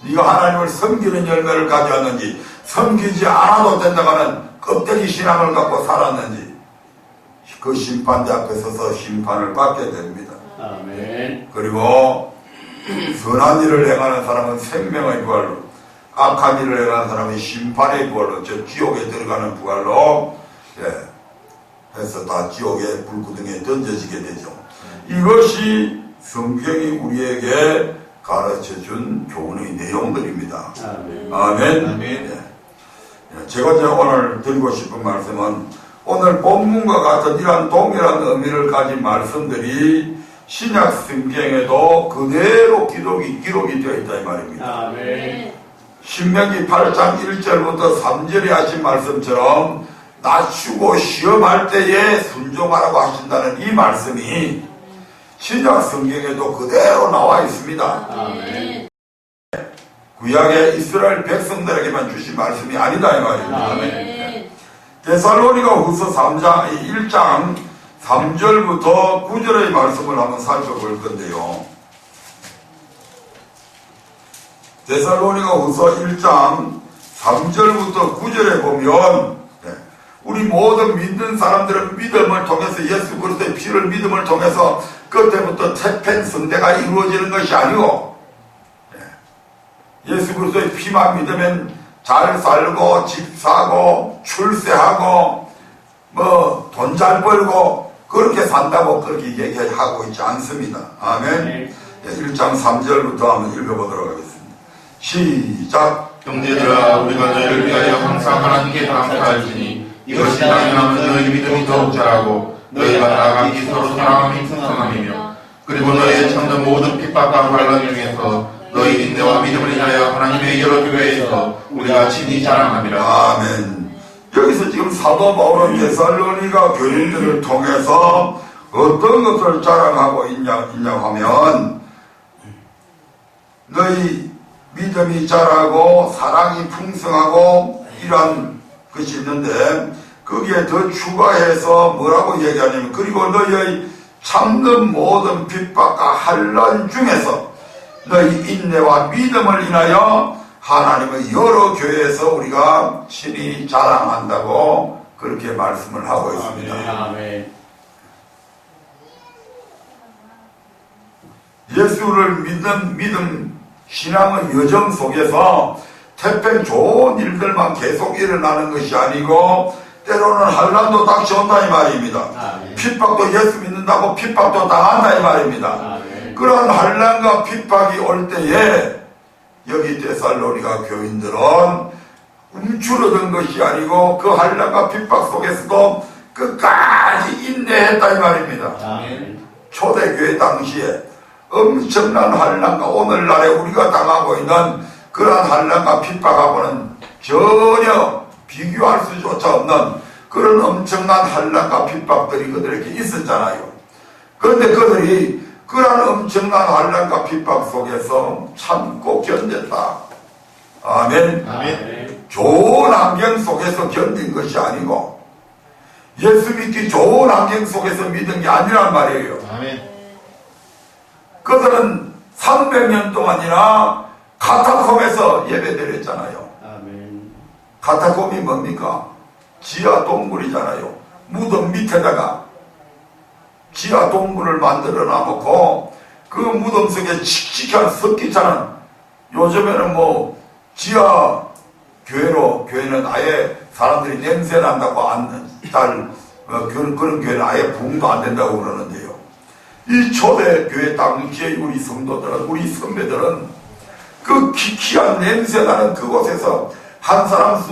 네가 하나님을 섬기는 열매를 가져왔는지 섬기지 않아도 된다고 하는 껍데기 신앙을 갖고 살았는지 그 심판대 앞에 서서 심판을 받게 됩니다. 아멘. 그리고 선한 일을 행하는 사람은 생명의 부활로 악한 일을 행하는 사람은 심판의 부활로 저 지옥에 들어가는 부활로 해서 다 지옥의 불구덩이에 던져지게 되죠. 이것이 성경이 우리에게 가르쳐준 교훈의 내용들입니다. 아멘. 아멘. 아멘. 제가 오늘 드리고 싶은 말씀은 오늘 본문과 같은 이러한 동일한 의미를 가진 말씀들이 신약 성경에도 그대로 기록이 되어 있다 이 말입니다. 아멘. 신명기 8장 1절부터 3절에 하신 말씀처럼 낮추고 시험할 때에 순종하라고 하신다는 이 말씀이 신약 성경에도 그대로 나와 있습니다. 아멘. 구약의 이스라엘 백성들에게만 주신 말씀이 아니다 이 말입니다. 아멘. 데살로니가 후서 1장 3절부터 9절의 말씀을 한번 살펴볼 건데요. 데살로니가 후서 1장 3절부터 9절에 보면 우리 모든 믿는 사람들은 믿음을 통해서 예수 그리스도의 피를 믿음을 통해서 그때부터 태평성대가 이루어지는 것이 아니고 예수 그리스도의 피만 믿으면 잘 살고 집 사고 출세하고 뭐 돈 잘 벌고 그렇게 산다고 그렇게 얘기하고 있지 않습니다. 아멘. 1장 3절부터 한번 읽어보도록 하겠습니다. 시작. 형제들아 우리가 너희를 위하여 항상 하나님께 감사할지니 이것이 당연하면 너희 믿음이 더욱 자라고 너희가 나아가기 서로 사랑함이 풍성함이며 그리고 너희의 참는 모든 핍박과 환란 중에서 너희 인내와 믿음을 인하여 하나님의 여러 교회에서 우리가 친히 자랑함이라. 아멘. 여기서 지금 사도 바울은 데살로니가 교인들을 통해서 어떤 것을 자랑하고 있냐고 하면 너희 믿음이 자라고 사랑이 풍성하고 이러한 것이 있는데 거기에 더 추가해서 뭐라고 얘기하냐면 그리고 너희의 참는 모든 핍박과 환난 중에서 너희 인내와 믿음을 인하여 하나님의 여러 교회에서 우리가 친히 자랑한다고 그렇게 말씀을 하고 있습니다. 아멘. 예수를 믿는 신앙의 여정 속에서 태평 좋은 일들만 계속 일어나는 것이 아니고 때로는 환난도 닥쳐온다 이 말입니다. 아멘. 핍박도 예수 믿는다고 핍박도 당한다 이 말입니다. 아멘. 그러한 환난과 핍박이 올 때에 여기 데살로니가 교인들은 움츠러든 것이 아니고 그 환난과 핍박 속에서도 끝까지 인내했다 이 말입니다. 아멘. 초대교회 당시에 엄청난 환난과 오늘날에 우리가 당하고 있는 그러한 환난과 핍박하고는 전혀 비교할 수조차 없는 그런 엄청난 환난과 핍박들이 그들에게 있었잖아요. 그런데 그들이 그러한 엄청난 환난과 핍박 속에서 참고 견뎠다. 아멘. 아멘. 좋은 환경 속에서 견딘 것이 아니고 예수 믿기 좋은 환경 속에서 믿은 게 아니란 말이에요. 아멘. 그들은 300년 동안이나 카타콤에서 예배드렸잖아요. 아멘. 카타콤이 뭡니까? 지하 동굴이잖아요. 무덤 밑에다가 지하 동굴을 만들어 놔놓고 그 무덤 속에 칙칙한 습기차는 요즘에는 뭐 지하 교회는 아예 사람들이 냄새 난다고 그런 교회는 아예 부흥도 안 된다고 그러는데요. 이 초대교회 당시에 우리 성도들은, 우리 선배들은 그 기키한 냄새 나는 그곳에서 한 사람,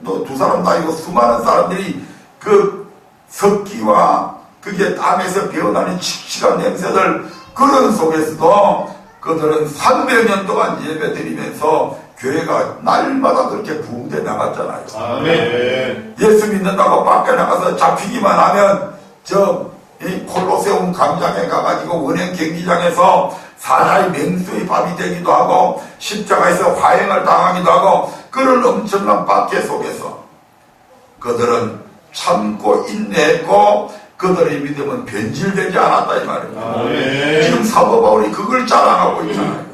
두 사람 다니고 수많은 사람들이 그 습기와 그게 땀에서 배어나는 칙칙한 냄새들 그런 속에서도 그들은 300년 동안 예배드리면서 교회가 날마다 그렇게 부흥돼 나갔잖아요. 아멘. 예수 믿는다고 밖에 나가서 잡히기만 하면 이 콜로세움 광장에 가가지고 원형 경기장에서 사자의 맹수의 밥이 되기도 하고 십자가에서 화형을 당하기도 하고 그런 엄청난 박해 속에서 그들은 참고 인내했고 그들의 믿음은 변질되지 않았다 이 말입니다. 아멘. 지금 사도 바울이 그걸 자랑하고 있잖아요.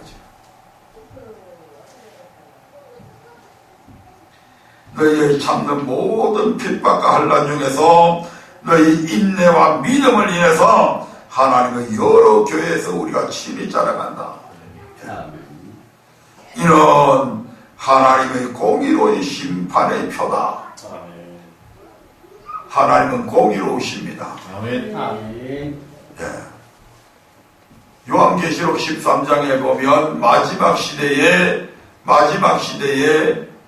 너희의 참는 모든 핍박과 환난 중에서 너희 인내와 믿음을 인해서 하나님의 여러 교회에서 우리가 친히 자랑한다. 이는 하나님의 공의로운 심판의 표다. 하나님은 공의로우십니다. 아멘. 아멘. 예. 요한계시록 13장에 보면 마지막 시대에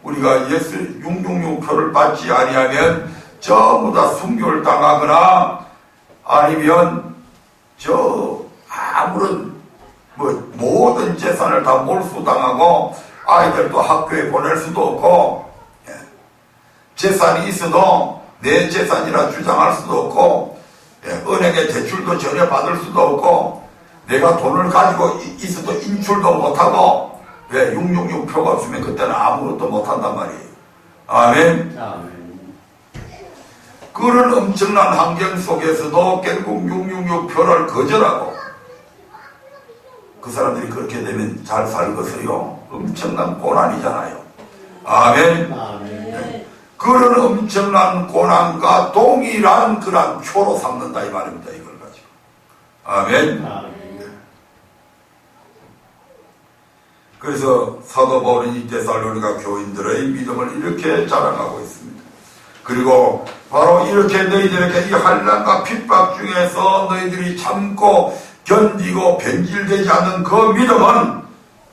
우리가 예수 666표를 받지 아니하면 전부 다 순교를 당하거나 아니면 아무런 모든 재산을 다 몰수당하고 아이들도 학교에 보낼 수도 없고 재산이 있어도 내 재산이라 주장할 수도 없고 은행에 대출도 전혀 받을 수도 없고 내가 돈을 가지고 있어도 인출도 못하고 왜 666표가 없으면 그때는 아무것도 못한단 말이에요. 아멘. 아멘. 그런 엄청난 환경 속에서도 결국 666표를 거절하고 그 사람들이 그렇게 되면 잘 살겠어요. 엄청난 고난이잖아요. 아멘. 아멘. 그런 엄청난 고난과 동일한 그런 표로 삼는다 이 말입니다. 이걸 가지고. 아멘. 아멘. 그래서 사도 바울은 이 데살로니가 교인들의 믿음을 이렇게 자랑하고 있습니다. 그리고 바로 이렇게 너희들에게 이 환난과 핍박 중에서 너희들이 참고 견디고 변질되지 않는 그 믿음은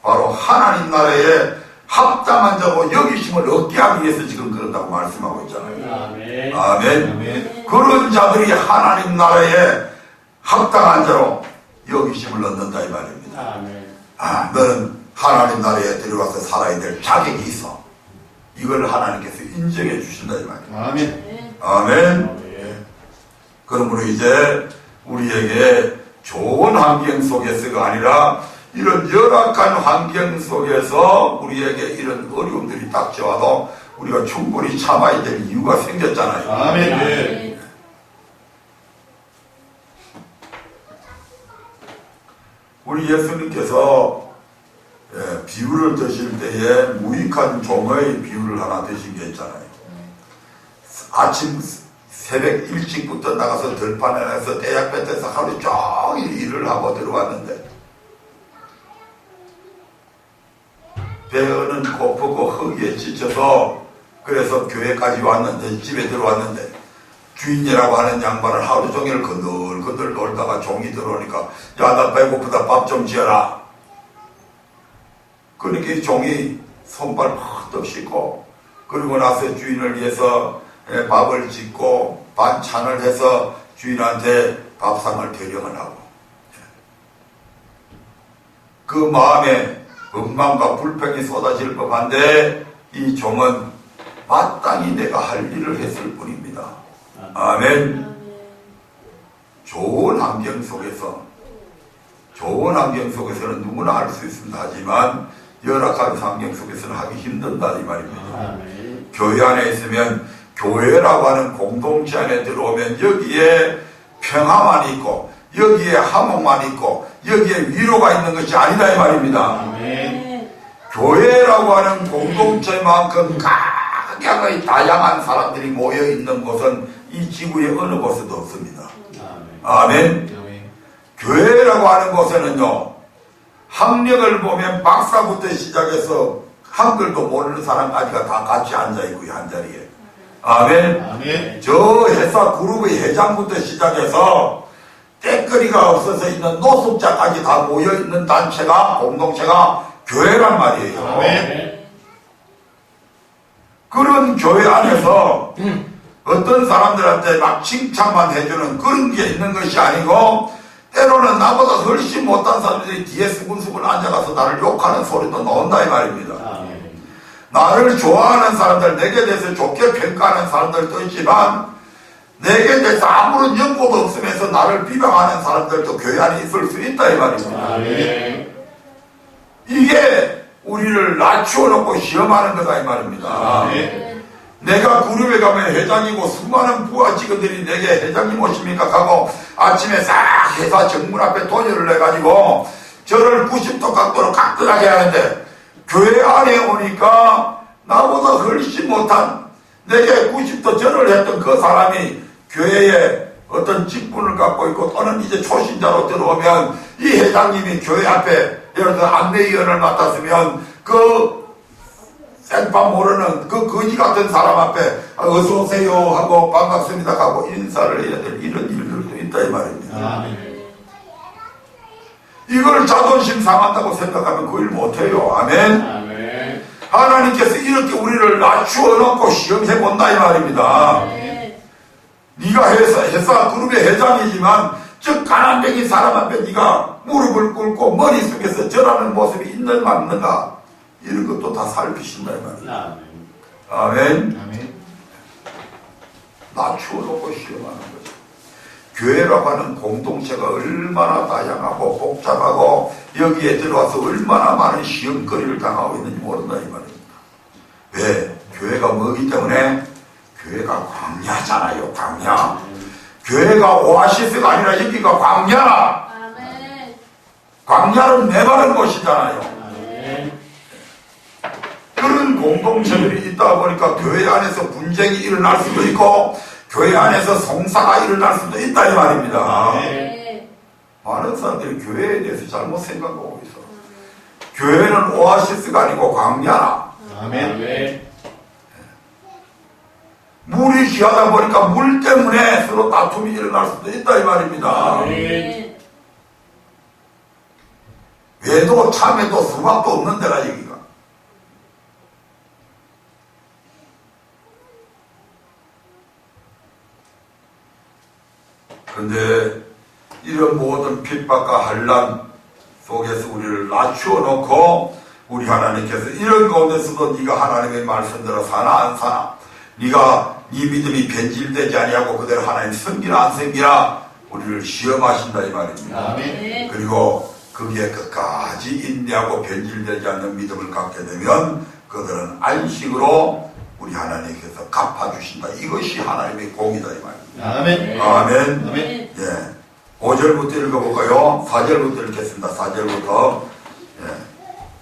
바로 하나님 나라에 합당한 자로 여기심을 얻게 하기 위해서 지금 그런다고 말씀하고 있잖아요. 아멘. 아멘. 아멘. 그런 자들이 하나님 나라에 합당한 자로 여기심을 얻는다 이 말입니다. 아멘. 아, 너는 하나님 나라에 들어와서 살아야 될 자격이 있어. 이걸 하나님께서 인정해 주신다 이 말입니다. 아멘. 아멘. 그러므로 이제 우리에게 좋은 환경 속에서가 아니라 이런 열악한 환경 속에서 우리에게 이런 어려움들이 닥쳐와도 우리가 충분히 참아야 될 이유가 생겼잖아요. 아멘. 우리 예수님께서 비유를 드실 때에 무익한 종의 비유를 하나 드신 게 있잖아요. 아침 새벽 일찍부터 나가서 들판에서 떼약볕에서 하루 종일 일을 하고 들어왔는데 배는 고프고 허기에 지쳐서 그래서 교회까지 왔는데 집에 들어왔는데 주인이라고 하는 양반을 하루 종일 건들건들 놀다가 종이 들어오니까 야 나 배고프다 밥 좀 지어라. 그러니까 이 종이 손발 팍떡 씻고 그리고 나서 주인을 위해서 밥을 짓고 반찬을 해서 주인한테 밥상을 대령을 하고 그 마음에 원망과 불평이 쏟아질 법한데 이 종은 마땅히 내가 할 일을 했을 뿐입니다. 아멘. 좋은 환경 속에서는 누구나 할 수 있습니다. 하지만 열악한 환경 속에서는 하기 힘든다 이 말입니다. 아멘. 교회 안에 있으면 교회라고 하는 공동체 안에 들어오면 여기에 평화만 있고 여기에 화목만 있고 여기에 위로가 있는 것이 아니다 이 말입니다. 아멘. 교회라고 하는 공동체만큼 각양의 다양한 사람들이 모여 있는 곳은 이 지구의 어느 곳에도 없습니다. 아멘. 교회라고 하는 곳에는요, 학력을 보면 박사부터 시작해서 한글도 모르는 사람까지가 다 같이 앉아있고요, 한자리에. 아멘. 아멘. 저 회사 그룹의 회장부터 시작해서 때거리가 없어서 있는 노숙자까지 다 모여있는 단체가, 공동체가 교회란 말이에요. 아멘. 그런 교회 안에서 어떤 사람들한테 막 칭찬만 해주는 그런 게 있는 것이 아니고 때로는 나보다 훨씬 못한 사람들이 뒤에 수근수근 앉아가서 나를 욕하는 소리도 나온다 이 말입니다. 아멘. 나를 좋아하는 사람들, 내게 대해서 좋게 평가하는 사람들도 있지만 내게 대해서 아무런 연고도 없으면서 나를 비방하는 사람들도 교회 안에 있을 수 있다 이 말입니다. 아멘. 이게 우리를 낮추어놓고 시험하는 거다 이 말입니다. 아멘. 내가 그룹에 가면 회장이고 수많은 부하 직원들이 내게 회장님 오십니까 하고 아침에 싹 회사 정문 앞에 도열을 해가지고 저를 90도 각도로 가끔하게 하는데 교회 안에 오니까 나보다 훨씬 못한 내게 90도 절을 했던 그 사람이 교회에 어떤 직분을 갖고 있고 또는 이제 초신자로 들어오면 이 회장님이 교회 앞에 예를 들어 안내위원을 맡았으면 그 생판 모르는 그 거지 같은 사람 앞에 어서 오세요 하고 반갑습니다 하고 인사를 해야 될 이런 일들도 있다 이 말입니다. 아멘. 이걸 자존심 상한다고 생각하면 그 일 못해요. 아멘. 아멘. 하나님께서 이렇게 우리를 낮추어 놓고 시험해 본다 이 말입니다. 네가 회사 그룹의 회장이지만 저 가난뱅이 사람 앞에 네가 무릎을 꿇고 머리 숙여서 절하는 모습이 있는가 없는가 이런 것도 다 살피신다 이 말이야. 아멘. 아멘. 낮추어 놓고 시험하는 거죠. 교회라고 하는 공동체가 얼마나 다양하고 복잡하고 여기에 들어와서 얼마나 많은 시험거리를 당하고 있는지 모른다 이 말입니다. 왜? 교회가 뭐기 때문에? 교회가 광야잖아요. 광야. 교회가 오아시스가 아니라 여기가 광야. 광야는 메마른 곳이잖아요. 그런 공동체들이 있다 보니까 교회 안에서 분쟁이 일어날 수도 있고 교회 안에서 송사가 일어날 수도 있다 이 말입니다. 많은 사람들이 교회에 대해서 잘못 생각하고 있어. 교회는 오아시스가 아니고 광야라. 아멘. 물이 귀하다 보니까 물 때문에 서로 다툼이 일어날 수도 있다 이 말입니다. 외도 참외도 수박도 없는 데라 여기가. 그런데 이런 모든 핍박과 환난 속에서 우리를 낮추어 놓고 우리 하나님께서 이런 가운데서도 네가 하나님의 말씀대로 사나 안 사나, 네가 네 믿음이 변질되지 아니하고 그대로 하나님 섬기나 안 섬기나 우리를 시험하신다 이 말입니다. 아멘. 그리고 거기에 끝까지 인내하고 변질되지 않는 믿음을 갖게 되면 그들은 안식으로 우리 하나님께서 갚아주신다. 이것이 하나님의 공이다 이 말입니다. 아멘. 아멘. 아멘. 예. 5절부터 읽어볼까요? 4절부터 읽겠습니다. 4절부터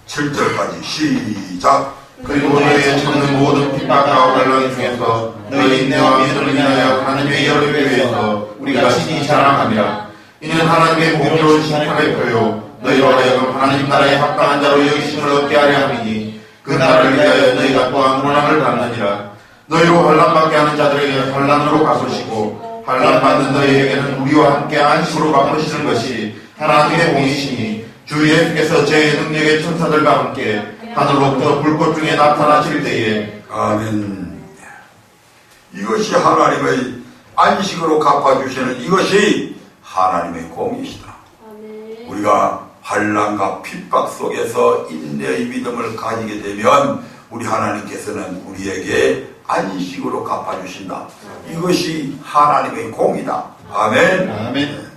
7절까지 시작. 그리고 너희의 참는 모든 핍박과 환난 중에서 너희 인내와 믿음을 인하여 하나님의 열을 위해서 우리가 친히 자랑합니다. 이는 하나님의 공의로운 심판의 표요 너희로 하여금 하나님 나라에 합당한 자로 여기심을 얻게 하려 함이니 그 나라를 위하여 너희가 또한 고난을 받느니라. 너희로 환난받게 하는 자들에게 환난으로 갚으시고 환난받는 너희에게는 우리와 함께 안식으로 갚으시는 것이 하나님의 공이시니 주 예수께서 제 능력의 천사들과 함께 하늘로부터 불꽃 중에 나타나실 때에 아멘. 이것이 하나님의 안식으로 갚아주시는 이것이 하나님의 공이시다. 아멘. 우리가 환난과 핍박 속에서 인내의 믿음을 가지게 되면 우리 하나님께서는 우리에게 안식으로 갚아주신다. 이것이 하나님의 공이다. 아멘. 아멘.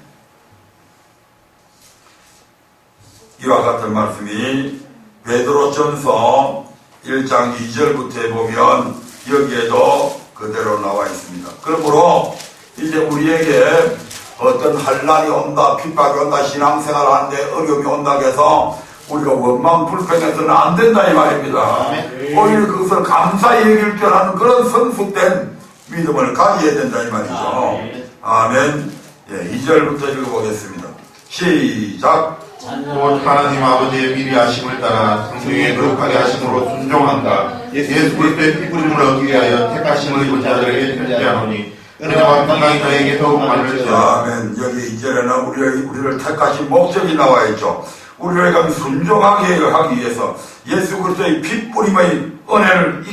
이와 같은 말씀이 베드로전서 1장 2절부터 보면 여기에도 그대로 나와 있습니다. 그러므로 이제 우리에게 어떤 환난이 온다, 핍박이 온다, 신앙생활 하는데 어려움이 온다고 해서 우리가 원망 불평해서는 안 된다 이 말입니다. 오히려 그것을 감사히 여길 줄 아는 그런 성숙된 믿음을 가져야 된다 이 말이죠. 아멘. 예, 2절부터 읽어보겠습니다. 시작. 곧 하나님 아버지의 미리 하심을 따라 성령의 거룩하게 하심으로 순종한다. 예수 그리스도의 피부림을 얻기 위하여 택하심을 입은 자들에게 편지하노니 은혜와 평강이 너에게 더욱 많을지어다. 아멘. 여기 2절에는 우리를 택하신 목적이 나와 있죠. 우리가 순종하게 하기 위해서 예수 그리스도의 핏뿌림의 은혜를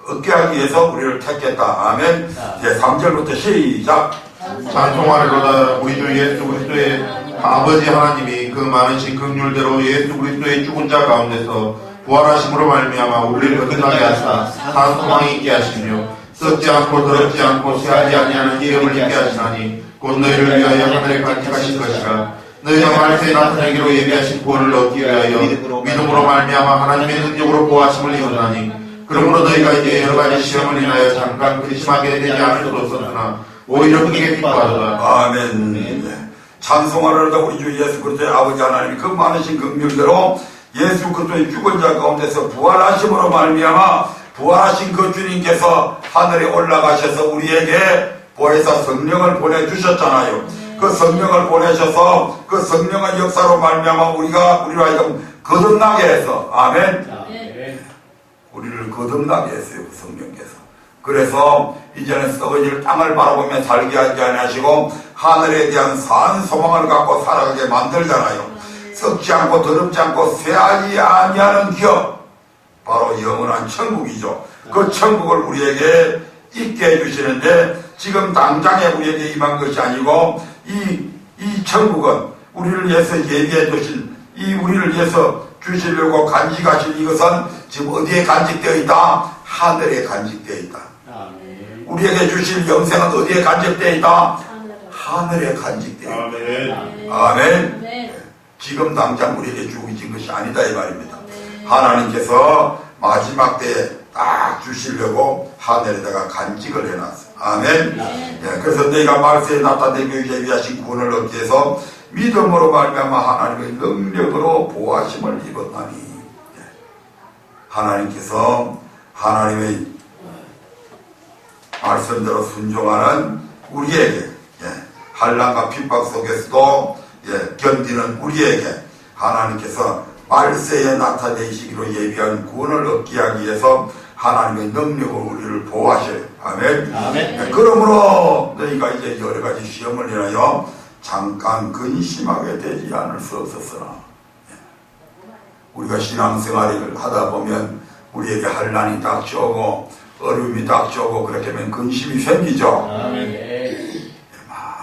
얻게 하기 위해서 우리를 택했다. 아멘. 예, 3절부터 시작. 찬송하리로다. 우리 주 예수 그리스도의 아버지 하나님이 그 많으신 긍휼대로 예수 그리스도의 죽은 자 가운데서 부활하심으로 말미암아 우리를 거듭나게 하사 산 소망이 있게 하시며 썩지 않고 더럽지 않고 쇠하지 아니하는 기업을 있게 하시나니 곧 너희를 위하여 하늘에 간직하신 것이라. 너희가 말세에 나타내기로 예비하신 구원을 얻기 위하여 믿음으로 말미암아 하나님의 능력으로 보호하심을 입었나니 그러므로 너희가 이제 여러 가지 시험을 인하여 잠깐 근심하게 되지 않을 수도 없었으나 오히려 크게 기뻐하도다. 아멘. 예. 찬송하리로다. 우리 주 예수 그리스도의 아버지 하나님이 그 많으신 긍휼대로 예수 그리스도의 죽은 자 가운데서 부활하심으로 말미암아 부활하신 그 주님께서 하늘에 올라가셔서 우리에게 보혜사 성령을 보내주셨잖아요. 그 성령을 보내셔서 그 성령의 역사로 말미암아 우리로 하여금 거듭나게 해서 아멘. 우리를 거듭나게 했어요. 그 성령께서. 그래서 이제는 썩어질 땅을 바라보며 살게 하지 아니하시고 하늘에 대한 산 소망을 갖고 살아가게 만들잖아요. 썩지 않고 더럽지 않고 쇠하지 아니하는 기업, 바로 영원한 천국이죠. 그 천국을 우리에게 있게 해주시는데 지금 당장에 우리에게 임한 것이 아니고 이 천국은 우리를 위해서 예비해 두신 우리를 위해서 주시려고 간직하신 이것은 지금 어디에 간직되어 있다? 하늘에 간직되어 있다. 우리에게 주실 영생은 어디에 간직되어 있다? 하늘에 간직되어 있다. 아멘. 지금 당장 우리에게 주어진 것이 아니다 이 말입니다. 하나님께서 마지막 때에 딱 주시려고 하늘에다가 간직을 해놨어요. 아멘. 예, 그래서 너희가 말세에 나타내기 예비하신 구원을 얻기 위해서 믿음으로 말미암아 하나님의 능력으로 보호하심을 입었나니. 예. 하나님께서 하나님의 말씀대로 순종하는 우리에게 환난과 핍박 속에서도 견디는 우리에게 하나님께서 말세에 나타내시기로 예비한 구원을 얻게 하기 위해서 하나님의 능력으로 우리를 보호하셔요. 아멘. 아멘. 그러므로 너희가 이제 여러 가지 시험을 인하여 잠깐 근심하게 되지 않을 수 없었으나 우리가 신앙생활을 하다 보면 우리에게 환난이 닥쳐오고 어려움이 닥쳐오고 그렇게 하면 근심이 생기죠. 아멘.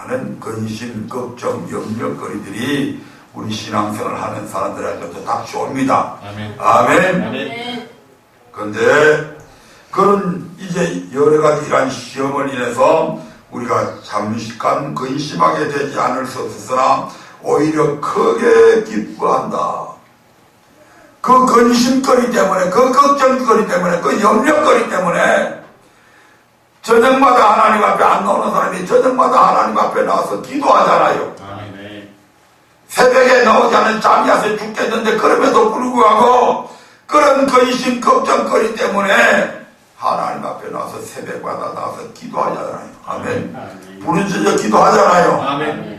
많은 근심, 걱정, 염려거리들이 우리 신앙생활을 하는 사람들한테도 닥쳐옵니다. 아멘. 아멘. 아멘. 그런데 그런 이제 여러 가지 이러한 시험을 인해서 우리가 잠깐 근심하게 되지 않을 수 없으나 오히려 크게 기뻐한다. 그 근심거리 때문에, 그 걱정거리 때문에, 그 염려거리 때문에 저녁마다 하나님 앞에 안 나오는 사람이 저녁마다 하나님 앞에 나와서 기도하잖아요. 아멘. 새벽에 나오지 않은 잠이 와서 죽겠는데 그럼에도 불구하고 그런 근심 걱정거리 때문에 하나님 앞에 나와서 새벽마다 나와서 기도하잖아요. 아멘. 아멘. 부르짖어 기도하잖아요. 아멘.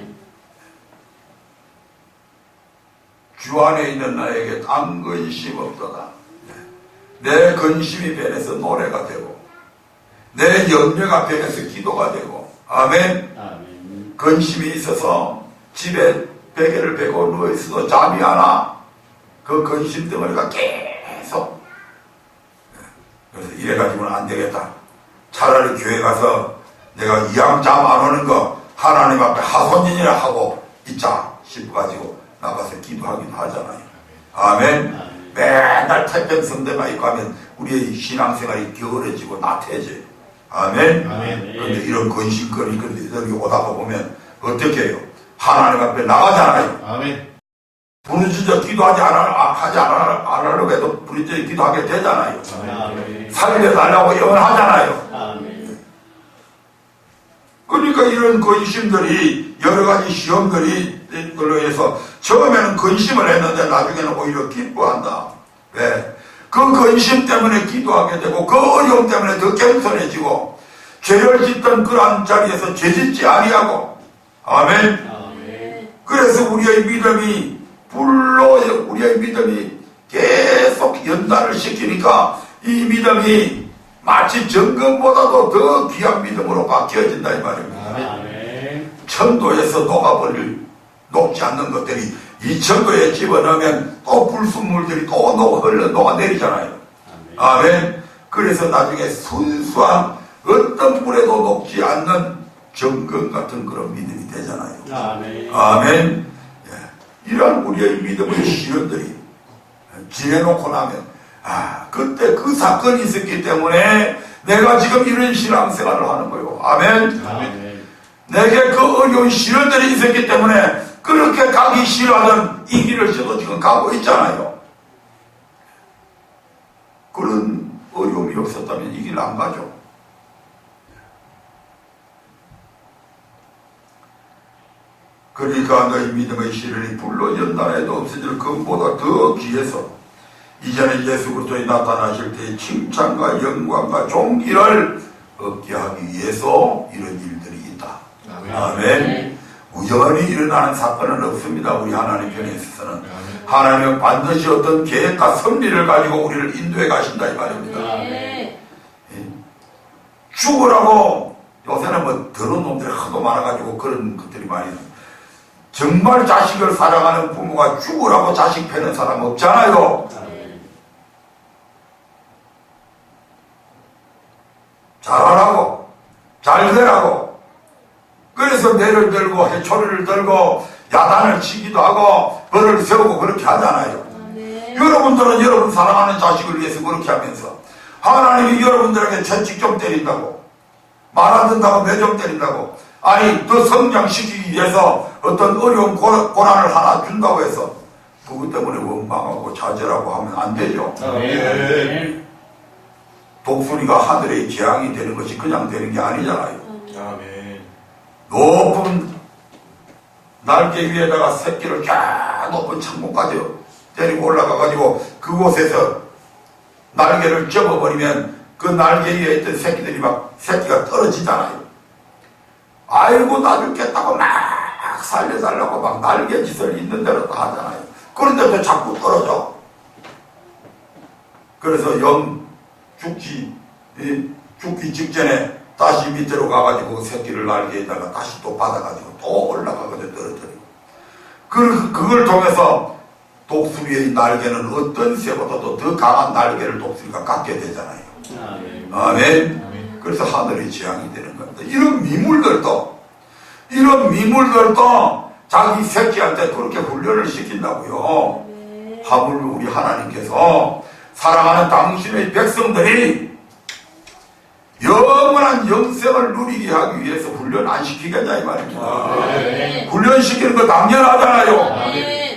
주 안에 있는 나에게 단 근심 없도다. 내 근심이 변해서 노래가 되고 내 염려가 변해서 기도가 되고 아멘. 아멘. 근심이 있어서 집에 베개를 베고 누워있어도 잠이 안 와. 그 근심 덩어리가 계속. 그래서 이래가지고는 안 되겠다. 차라리 교회 가서 내가 이왕 잠 안 오는 거 하나님 앞에 하소연이라 하고 있자 싶어가지고 나가서 기도하기도 하잖아요. 아멘. 맨날 태평성대만 있고 하면 우리의 신앙생활이 게으러지고 나태해져요. 아멘. 아멘. 그런데 이런 근심거리, 그런데 여기 오다가 보면 어떻게 해요? 하나님 앞에 나가잖아요. 아멘. 부르짖어 기도하지 않으려고 해도 부르짖어 기도하게 되잖아요. 아멘. 살려달라고 영원하잖아요. 아멘. 그러니까 이런 근심들이 여러 가지 시험들이 들로 해서 처음에는 근심을 했는데 나중에는 오히려 기뻐한다. 왜? 그 근심 때문에 기도하게 되고 그 어려움 때문에 더 겸손해지고 죄를 짓던 그러한 자리에서 죄짓지 아니하고 아멘. 아멘. 그래서 우리의 믿음이 불로 우리의 믿음이 계속 연단을 시키니까 이 믿음이 마치 정금보다도 더 귀한 믿음으로 바뀌어진다 이 말입니다. 아멘. 천도에서 녹아버릴 녹지 않는 것들이 이 천도에 집어넣으면 또 불순물들이 또 녹아내리잖아요. 아멘. 그래서 나중에 순수한 어떤 불에도 녹지 않는 정금 같은 그런 믿음이 되잖아요. 아멘. 아멘. 예. 이러한 우리의 믿음의 시련들이 지내놓고 나면 그때 그 사건이 있었기 때문에 내가 지금 이런 신앙생활을 하는 거예요. 아멘. 아멘. 내게 그 어려운 시련들이 있었기 때문에 그렇게 가기 싫어하는 이 길을 저도 지금 가고 있잖아요. 그런 어려움이 없었다면 이 길 안 가죠. 그러니까 너희 믿음의 시련이 불로 연단해도 없어질 것보다 더 귀해서 이전에 예수 그리스도에 나타나실 때의 칭찬과 영광과 존귀를 얻게 하기 위해서 이런 일들이 있다. 아멘. 우연히 일어나는 사건은 없습니다. 우리 하나님 편에 있어서는. 하나님은 반드시 어떤 계획과 섭리를 가지고 우리를 인도해 가신다 이 말입니다. 아멘. 죽으라고 요새는 뭐 더러운 놈들이 하도 많아가지고 그런 것들이 많이 있어요. 정말 자식을 사랑하는 부모가 죽으라고 자식 패는 사람 없잖아요. 아멘. 잘하라고 잘 되라고. 그래서 뇌를 들고 해초리를 들고 야단을 치기도 하고 벌을 세우고 그렇게 하잖아요. 아멘. 여러분들은 여러분 사랑하는 자식을 위해서 그렇게 하면서 하나님이 여러분들에게 채찍 좀 때린다고 말 안 듣는다고 매점 때린다고 아니 더 성장시키기 위해서 어떤 어려운 고난을 하나 준다고 해서 그것 때문에 원망하고 좌절하고 하면 안 되죠. 아멘. 독수리가 하늘의 재앙이 되는 것이 그냥 되는 게 아니잖아요. 아멘. 높은 날개 위에다가 새끼를 쫙 높은 창문까지 데리고 올라가가지고 그곳에서 날개를 접어버리면 그 날개 위에 있던 새끼들이 막 새끼가 떨어지잖아요. 아이고 나 죽겠다고 막 살려달라고 막 날개짓을 있는 대로 다 하잖아요. 그런데도 자꾸 떨어져. 그래서 죽기 직전에 다시 밑으로 가가지고 그 새끼를 날개에다가 다시 또 받아가지고 또 올라가거든 떨어뜨리고. 그걸 통해서 독수리의 날개는 어떤 새보다도 더 강한 날개를 독수리가 갖게 되잖아요. 아멘. 아멘. 그래서 하늘의 재앙이 되는 겁니다. 이런 미물들도 이런 미물들도 자기 새끼한테 그렇게 훈련을 시킨다고요. 하물며 우리 하나님께서 사랑하는 당신의 백성들이 영원한 영생을 누리게 하기 위해서 훈련 안 시키겠냐 이 말입니다. 훈련시키는 거 당연하잖아요.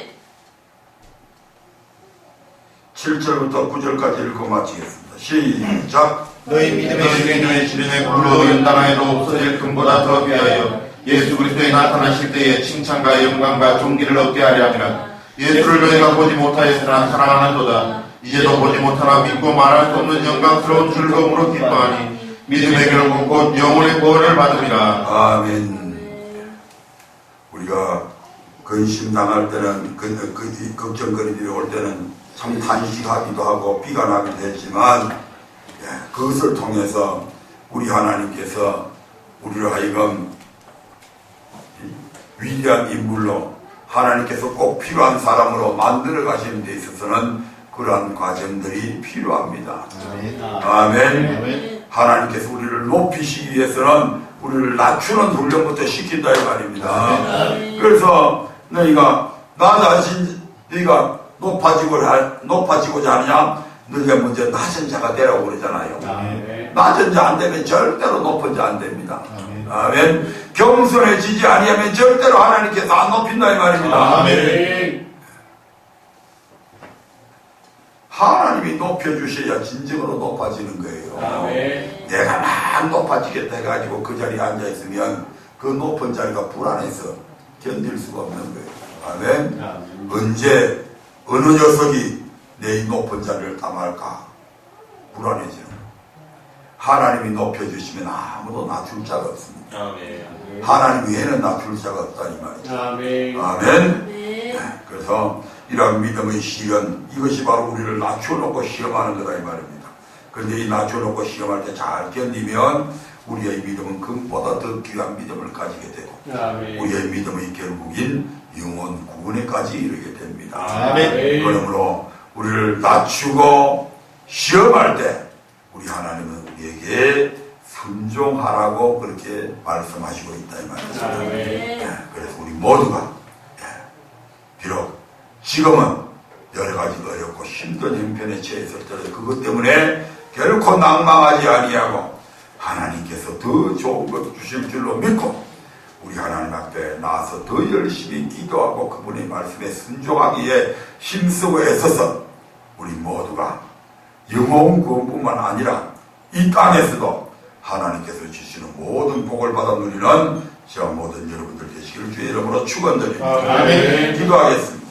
7절부터 9절까지 읽고 마치겠습니다. 시작. 너희 믿음의 실현의 실현의 굴로 연단하여도 없어질 금보다 더 귀하여 예수 그리스도에 나타나실 때에 칭찬과 영광과 존귀를 얻게 하려 함이라. 예수를 너희가 보지 못하였으나 사랑하는도다. 이제도 보지 못하나 믿고 말할 수 없는 영광스러운 즐거움으로 기뻐하니 믿음의 결국 곧 영혼의 구원을 받음이라. 아멘. 우리가 근심당할 때는 걱정거리들이 올 때는 참 탄식하기도 하고 비가 나기도 했지만 그것을 통해서 우리 하나님께서 우리를 하여금 위대한 인물로 하나님께서 꼭 필요한 사람으로 만들어 가시는 데 있어서는 그러한 과정들이 필요합니다. 아멘. 하나님께서 우리를 높이시기 위해서는 우리를 낮추는 훈련부터 시킨다 이 말입니다. 그래서 너희가 나 자신 너희가 높아지고자 하느냐? 너희가 먼저 낮은 자가 되라고 그러잖아요. 낮은 자 안 되면 절대로 높은 자 안 됩니다. 아멘. 겸손해지지 아니하면 절대로 하나님께서 안 높인다 이 말입니다. 아멘. 하나님이 높여주셔야 진정으로 높아지는 거예요. 아멘. 내가 막 높아지겠다 해가지고 그 자리에 앉아있으면 그 높은 자리가 불안해서 견딜 수가 없는 거예요. 아멘. 언제 어느 녀석이 내 높은 자리를 탐할까 불안해지는 거예요. 하나님이 높여주시면 아무도 낮출 자가 없습니다. 하나님 외에는 낮출 자가 없다 이 말이죠. 아멘. 네, 그래서 이러한 믿음의 시련, 이것이 바로 우리를 낮춰놓고 시험하는 거다 이 말입니다. 그런데 이 낮춰놓고 시험할 때 잘 견디면 우리의 믿음은 금보다 더 귀한 믿음을 가지게 되고 우리의 믿음의 결국인 영원 구원에까지 이르게 됩니다. 아멘. 그러므로 우리를 낮추고 시험할 때 우리 하나님은 우리에게 순종하라고 그렇게 말씀하시고 있다 이 말입니다. 그래서 우리 모두가 비록 지금은 여러 가지 어렵고 힘든 형편에 처했을 때도 그것 때문에 결코 낭망하지 아니하고 하나님께서 더 좋은 것 주실 줄로 믿고 우리 하나님 앞에 나와서 더 열심히 기도하고 그분의 말씀에 순종하기에 힘쓰고 애써서 우리 모두가 영혼 구원뿐만 아니라 이 땅에서도 하나님께서 주시는 모든 복을 받아 누리는 저와 모든 여러분들 되시기를 주의 이름으로 축원드립니다. 아멘. 기도하겠습니다.